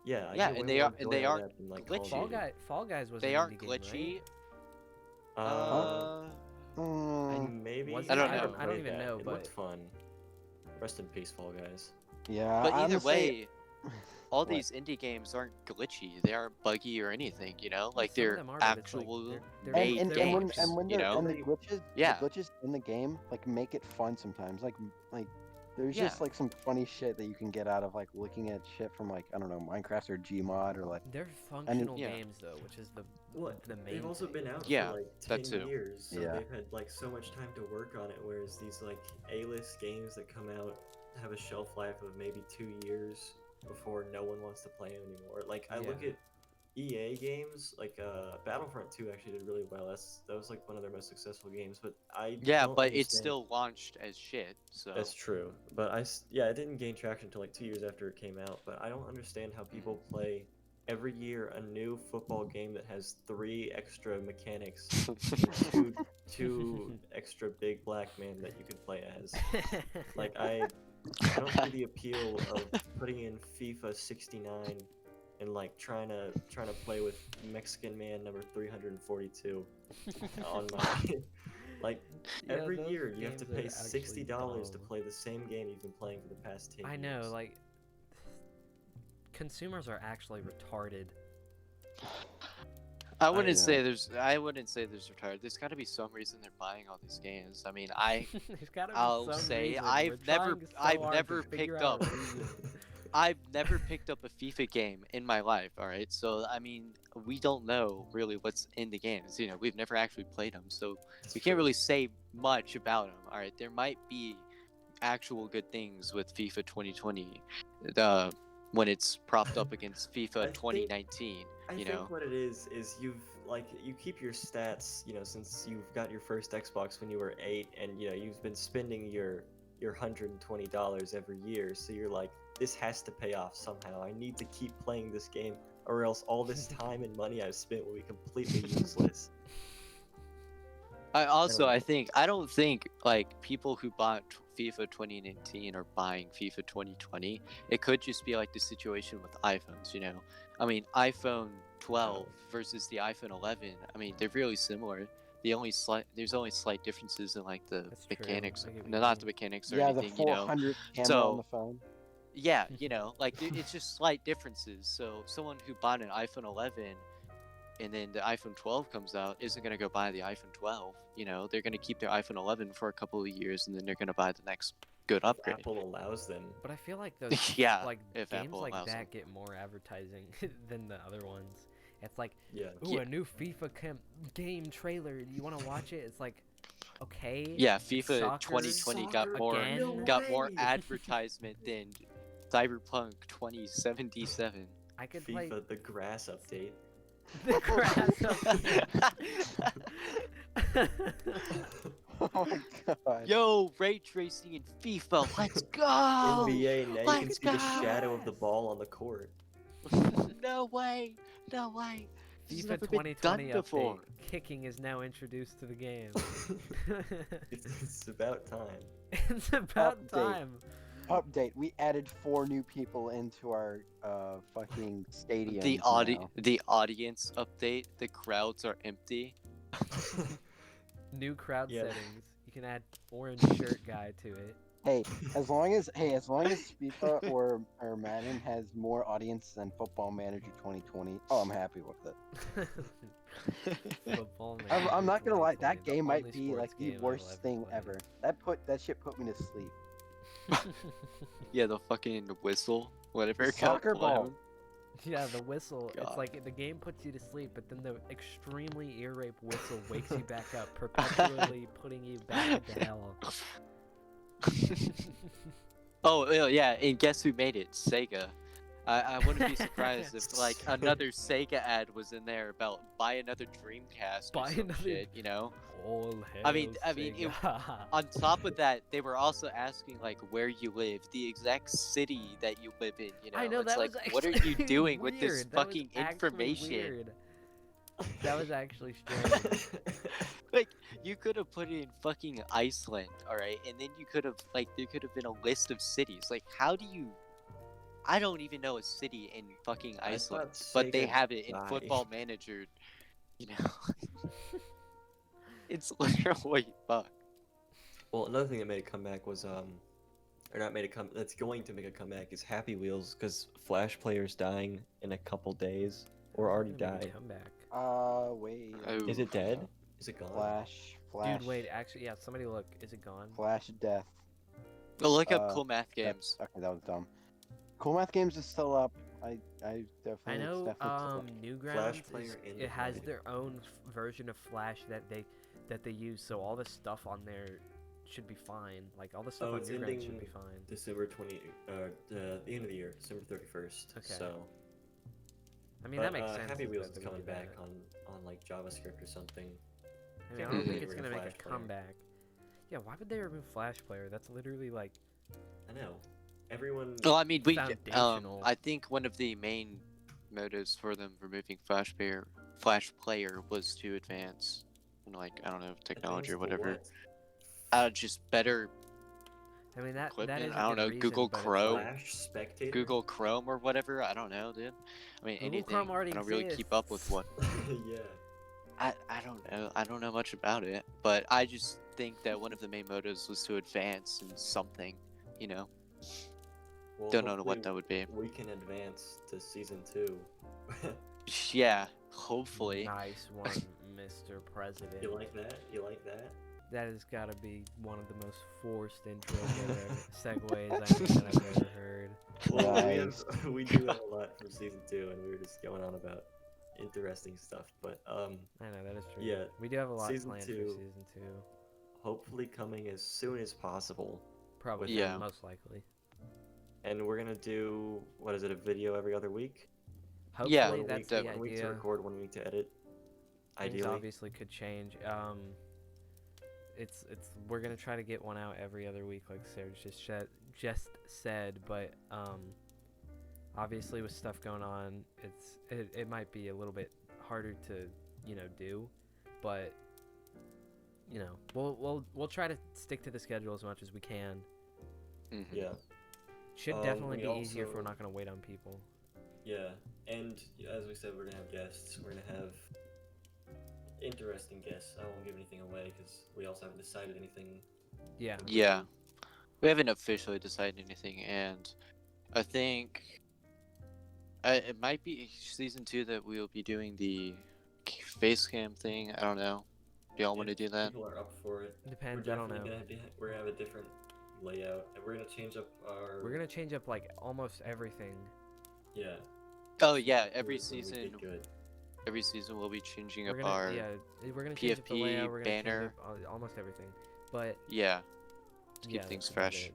Yeah, I Yeah, get and way they more are- and they enjoyment out of aren't that than, like, glitchy. Call of Duty. Fall Guys was They an aren't indie glitchy. game, I Mm, maybe Was it? I don't never know. I don't played even that. know, It looked but- fun. Rest in peace, Fall Guys. yeah. But either honestly, way, all What? these indie games aren't glitchy. They aren't buggy or anything. You know, like some of they're them are, but it's like actual they're made and, they're and when games. and when You they're know, and the glitches, Yeah. the glitches in the game like make it fun sometimes. Like there's Yeah. just like some funny shit that you can get out of like looking at shit from like I don't know Minecraft or Gmod or like they're functional Yeah. games though, which is the What? the main They've also thing. been out Yeah, for like that 10 too. years, so Yeah. they've had like so much time to work on it. Whereas these like A-list games that come out have a shelf life of maybe 2 years before no one wants to play them anymore. Like I look Yeah. at EA games, like Battlefront 2 actually did really well. That was like one of their most successful games. But I Yeah, don't but it understand. still launched as shit. So That's true, but yeah, it didn't gain traction until like 2 years after it came out. But I don't understand how people play every year a new football game that has 3 extra mechanics and two extra big black men that you could play as. Like I don't see the appeal of putting in FIFA 69 and like trying to play with Mexican man number 342 on my like Yeah, every those year you have to games are pay actually $60 to dumb. play the same game you've been playing for the past 10 I years. know, like consumers are actually retarded. I wouldn't know. say there's retarded. There's got to be some reason they're buying all these games. I mean, There's gotta be I'll some say reason. I've We're never trying so I've hard never to figure picked out up a reason. I've never picked up a FIFA game in my life, all right? So, I mean, we don't know really what's in the games. You know, we've never actually played them, so we can't really say much about them, all right? There might be actual good things with FIFA 2020 when it's propped up against I FIFA think- 2019, I you think know? what it is you keep your stats, since you've got your first Xbox when you were 8 and you've been spending your $120 every year, so you're like, this has to pay off somehow. I need to keep playing this game or else all this time and money I've spent will be completely useless. I Anyway. don't think like people who bought FIFA 2019 are buying FIFA 2020. It could just be like the situation with iPhones, you know. I mean, iPhone 12 versus the iPhone 11. I mean, they're really similar. There's only slight differences in like the That's true. mechanics. I get what No, you not mean. the mechanics or Yeah, the anything, you know. 400 camera So- on the phone. Yeah, you know, like it's just slight differences. So someone who bought an iPhone 11 and then the iPhone 12 comes out isn't going to go buy the iPhone 12. You know, they're going to keep their iPhone 11 for a couple of years and then they're going to buy the next good If upgrade. Apple allows them. But I feel like those Yeah, like if games Apple like allows that them. get more advertising than the other ones. It's like, Yeah. ooh, Yeah. a new FIFA game trailer. You want to watch it? It's like, okay. Yeah, FIFA Soccer? 2020 got Soccer? more Again? got more way! advertisement than Cyberpunk 2077. I could play FIFA the grass update. the grass. Oh my god. Yo, ray tracing in FIFA, let's go! NBA, now you can let's see the shadow of the go! ball on the court. No way, no way. This has FIFA never been 2020 done before. update. Kicking is now introduced to the game. It's about time. It's about Update. time. Update. We added 4 new people into our fucking stadium. The audience update. The crowds are empty. New crowd Yeah. settings. You can add orange shirt guy to it. Hey, as long as FIFA or Madden has more audience than Football Manager 2020, oh, I'm happy with it. Football I'm not gonna lie, that 2020, the game might only be like sports the game I've worst ever thing played. ever. That shit put me to sleep. Yeah, the fucking whistle, whatever it got Soccer ball. blown. Yeah, the whistle. God. It's like the game puts you to sleep, but then the extremely ear rape whistle wakes you back up, perpetually putting you back into hell. Oh yeah, and guess who made it? Sega. I wouldn't be surprised if like another Sega ad was in there about buy another Dreamcast or Buy some another- shit, you know? All I mean, Sega. On top of that, they were also asking like where you live, the exact city that you live in, you know? I know It's that like, was what are you actually doing with this weird. That was fucking actually information? weird. That was actually strange. Like, you could have put it in fucking Iceland, alright? And then you could have, like, there could have been a list of cities. Like, how do you. I don't even know a city in fucking I Iceland, thought but they Sega have it in died. Football Manager, you know? It's literally fucked. Well, another thing that made a comeback was or not made a come that's going to make a comeback is Happy Wheels because Flash Player's dying in a couple days or already Maybe died. Come back. Wait. Oh. Is it dead? Is it gone? Flash. Dude, wait. Actually, yeah. Somebody look. Is it gone? Flash death. Well, look up Uh, Cool Math That's- Games. Okay, that was dumb. Cool Math Games is still up. I definitely. I it's know definitely Newgrounds player and it has Divide. their own version of Flash that they use, so all the stuff on there should be fine. Like all the stuff Oh, on it's Newgrounds ending should be fine. December 20, the end of the year, December 31st. Okay. So, I mean that makes sense. Happy Wheels that is they would coming do back that. on like JavaScript or something. I mean, I Can't don't believe think they it's were gonna make a Flash player. comeback. Yeah, why would they remove Flash Player? That's literally like I know. Everyone. Well, I mean, foundational. I think one of the main motives for them removing Flash Player was to advance, like I don't know, technology or advanced whatever. what? Just better I mean that equipment. is a I don't good know, reason, Google but Chrome, Flash Spectator. Google Chrome or whatever. I don't know, dude. I mean, Google anything. Chrome already I don't really keep up with exists. what. Yeah. I don't know. I don't know much about it, but I just think that one of the main motives was to advance in something. You know. Well, Don't know hopefully what that would be. we can advance to season 2. Yeah, hopefully. Nice one, Mr. President. You like that? You like that? That has got to be one of the most forced segues I think that I've ever heard. Well, Nice. we do have a lot from season 2, and we were just going on about interesting stuff. But I know that is true. yeah, We do have a lot season planned 2. for season 2. hopefully coming as soon as possible. Probably, Yeah. most likely. And we're gonna do, what is it, a video every other week? Hopefully Yeah, One that's week, the one week to idea. record, 1 week to edit. Things Ideally. obviously could change. It's we're gonna try to get one out every other week, like Serj just said. But obviously with stuff going on, it might be a little bit harder to do, but we'll try to stick to the schedule as much as we can. Mm-hmm. Yeah. Should definitely we be easier if we're also- not gonna wait on people. Yeah, and as we said, we're gonna have guests. We're gonna have interesting guests. I won't give anything away because we also haven't decided anything. Yeah. Yeah. We haven't officially decided anything, and I think it might be season 2 that we'll be doing the face cam thing. I don't know. Do y'all want to If do that? People are up for it. Depends. We're I don't know. we're gonna have a different layout, and we're gonna change up our. We're gonna change up like almost everything. Yeah. Oh yeah, every When we season. get good. Every season we'll be changing We're up gonna our we're gonna change up the PFP, layout. We're gonna banner. change up almost everything. But yeah. To keep yeah, things that's about fresh. it.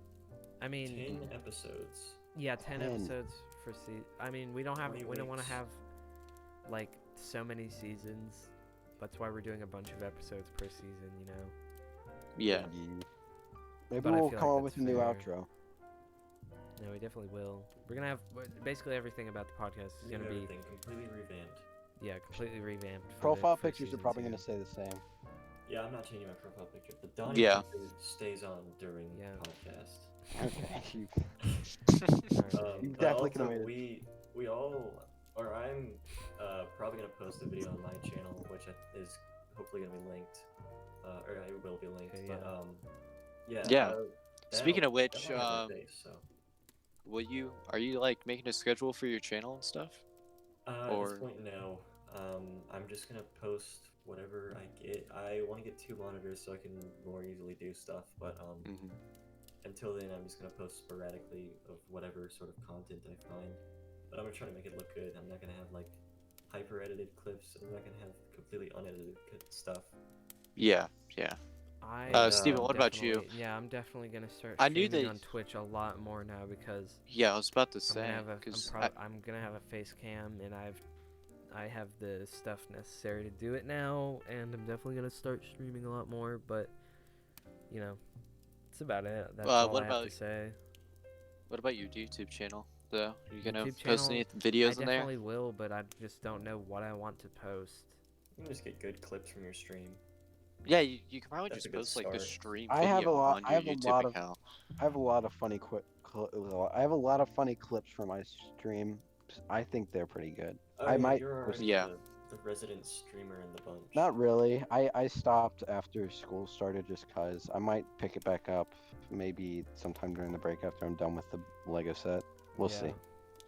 I mean, 10 episodes. yeah, 10 10. episodes for I mean, we don't 20 want to weeks. have like so many seasons. That's why we're doing a bunch of episodes per season. Yeah. Maybe But I we'll feel come like up with that's a new fair. outro. No, we definitely will. We're gonna have basically everything about the podcast is gonna be Everything completely revamped. completely revamped. Profile for pictures are season probably 2. going to stay the same. Yeah, I'm not changing my profile picture, but Donnie Yeah. picture stays on during Yeah. the podcast. Okay. Alright. You But definitely could've also, made it. we all, or I'm probably gonna post a video on my channel, which is hopefully gonna be linked, or it will be linked. Okay, but yeah. Yeah. Speaking of which, that'll have our face, so. are you like making a schedule for your channel and stuff? At Or- this point, no. I'm just gonna post whatever I get. I want to get 2 monitors so I can more easily do stuff, but Mm-hmm. until then, I'm just gonna post sporadically of whatever sort of content I find. But I'm gonna try to make it look good. I'm not gonna have like hyper edited clips. I'm not gonna have completely unedited stuff. Yeah, yeah. Steven, what about you? definitely- Yeah, I'm definitely gonna start I knew streaming that- on Twitch a lot more now because Yeah, I was about to I'm gonna say have because I'm gonna have a face cam and I have the stuff necessary to do it now, and I'm definitely gonna start streaming a lot more. But that's about it. That's all what I have about- to say. what about your YouTube channel? Though, are you gonna YouTube post channel, any videos I in there? definitely will, but I just don't know what I want to post. You can just get good clips from your stream. Yeah, you can probably That's just a good post like a start. stream I video have a lot- on I your have a YouTube lot of- account. I have a lot of funny I have a lot of funny clips for my stream. I think they're pretty good. Oh, I yeah, might You're already Yeah. the resident streamer in the bunch. Not really. I stopped after school started just cause. I might pick it back up maybe sometime during the break after I'm done with the Lego set. We'll Yeah. see.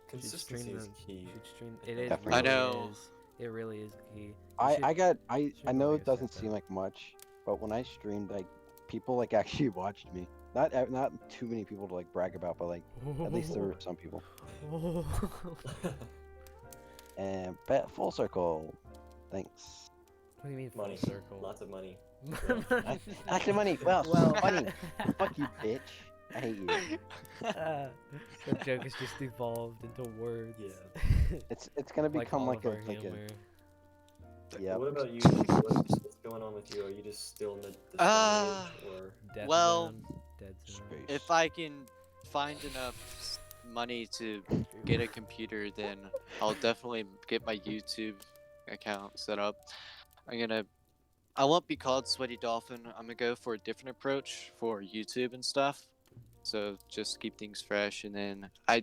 Consistency is You key. should stream. It is. Definitely. I Really know. Is. It really is key. You I should- I should know Lego it doesn't set seem that. like much, but when I streamed, like people like actually watched me. Not too many people to like brag about, but like at least there were some people. And bet full circle. Thanks. What do you mean Money. full circle? Lots of money. Lots of money. Well, Well, funny. Fuck you, bitch. I hate you. The joke has just evolved into words. Yeah. It's gonna Like become all like of a our like humor. yeah. What about you? What's going on with you? Are you just still in the Stone Age, or Death Well, Zone, Dead Zone. Space. if I can find enough money to get a computer, then I'll definitely get my YouTube account set up. I won't be called Sweaty Dolphin. I'm gonna go for a different approach for YouTube and stuff. So just keep things fresh, and then I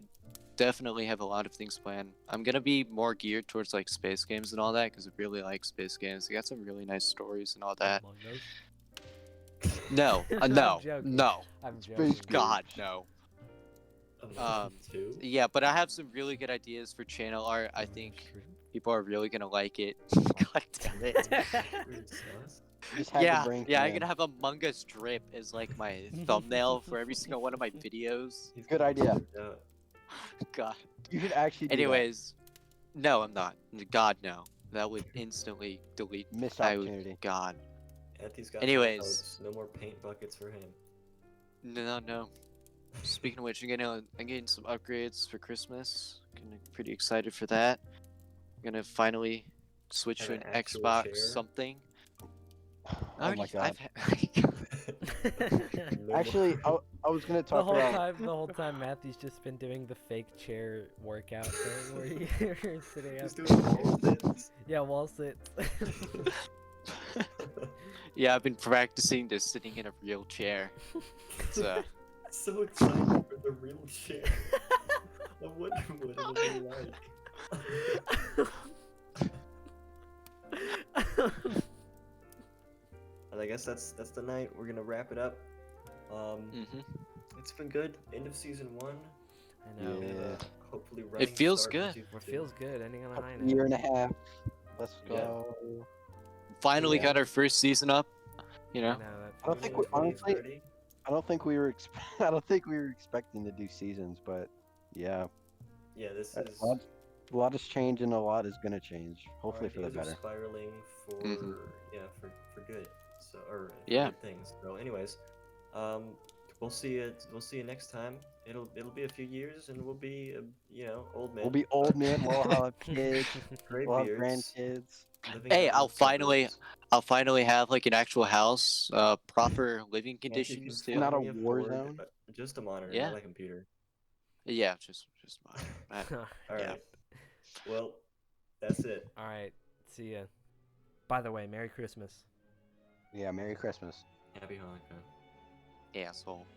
definitely have a lot of things planned. I'm gonna be more geared towards like space games and all that because I really like space games. They got some really nice stories and all that. Among Us. No, I'm no, joking. no. I'm Space joking. Game. God, no. two? Yeah, but I have some really good ideas for channel art. I think people are really gonna like it. God damn it. Weird sus. Just had Yeah, the brain yeah, I'm command. gonna have Among Us drip as like my thumbnail for every single one of my videos. He's Good got it idea. figured out. God. You should actually do Anyways, no, I'm not. God, no. That would instantly delete. that. Missed I would. opportunity. God. Anthony's got high Anyways. hopes. No more paint buckets for him. No. Speaking of which, I'm getting some upgrades for Christmas. Pretty excited for that. I'm gonna finally switch Have to an an actual Xbox chair? something. Oh my god. No Actually, more- I was gonna The talk whole about. time, Matthew's just been doing the fake chair workout thing where you're sitting up. He's doing wall sits. Yeah, wall sits. Yeah, I've been practicing this sitting in a real chair. It's, So excited for the real chair. I wonder what it'll be like. And I guess that's the night. We're gonna wrap it up. mhm. It's been good. End of season 1. I know. Yeah. And, hopefully running feels start for good. season It 2. feels good. Ending on a high A note. year and a half. Let's Yeah. go. Finally Yeah. got our first season up. You I know. know, that I don't feels think good. honestly, 2030. I don't think we were. I don't think we were expecting to do seasons, but yeah, Yeah, this a is. lot is changing. A lot is gonna change. Hopefully our for the ideas are better. spiraling for Mhm. for good. So or for Yeah. good things. So anyways, we'll see it. We'll see you next time. It'll be a few years, and we'll be old men. We'll be old men. We'll have kids. Great We'll have beards. grandkids. Living Hey, out in the suburbs. I'll finally have like an actual house, proper living Can't you conditions can too. Not a finally war afford zone? just a monitor, Yeah. not a computer. Yeah, just mine. All Yeah. right. Well, that's it. All right. See ya. By the way, Merry Christmas. Yeah. Merry Christmas. Happy Hanukkah. Asshole.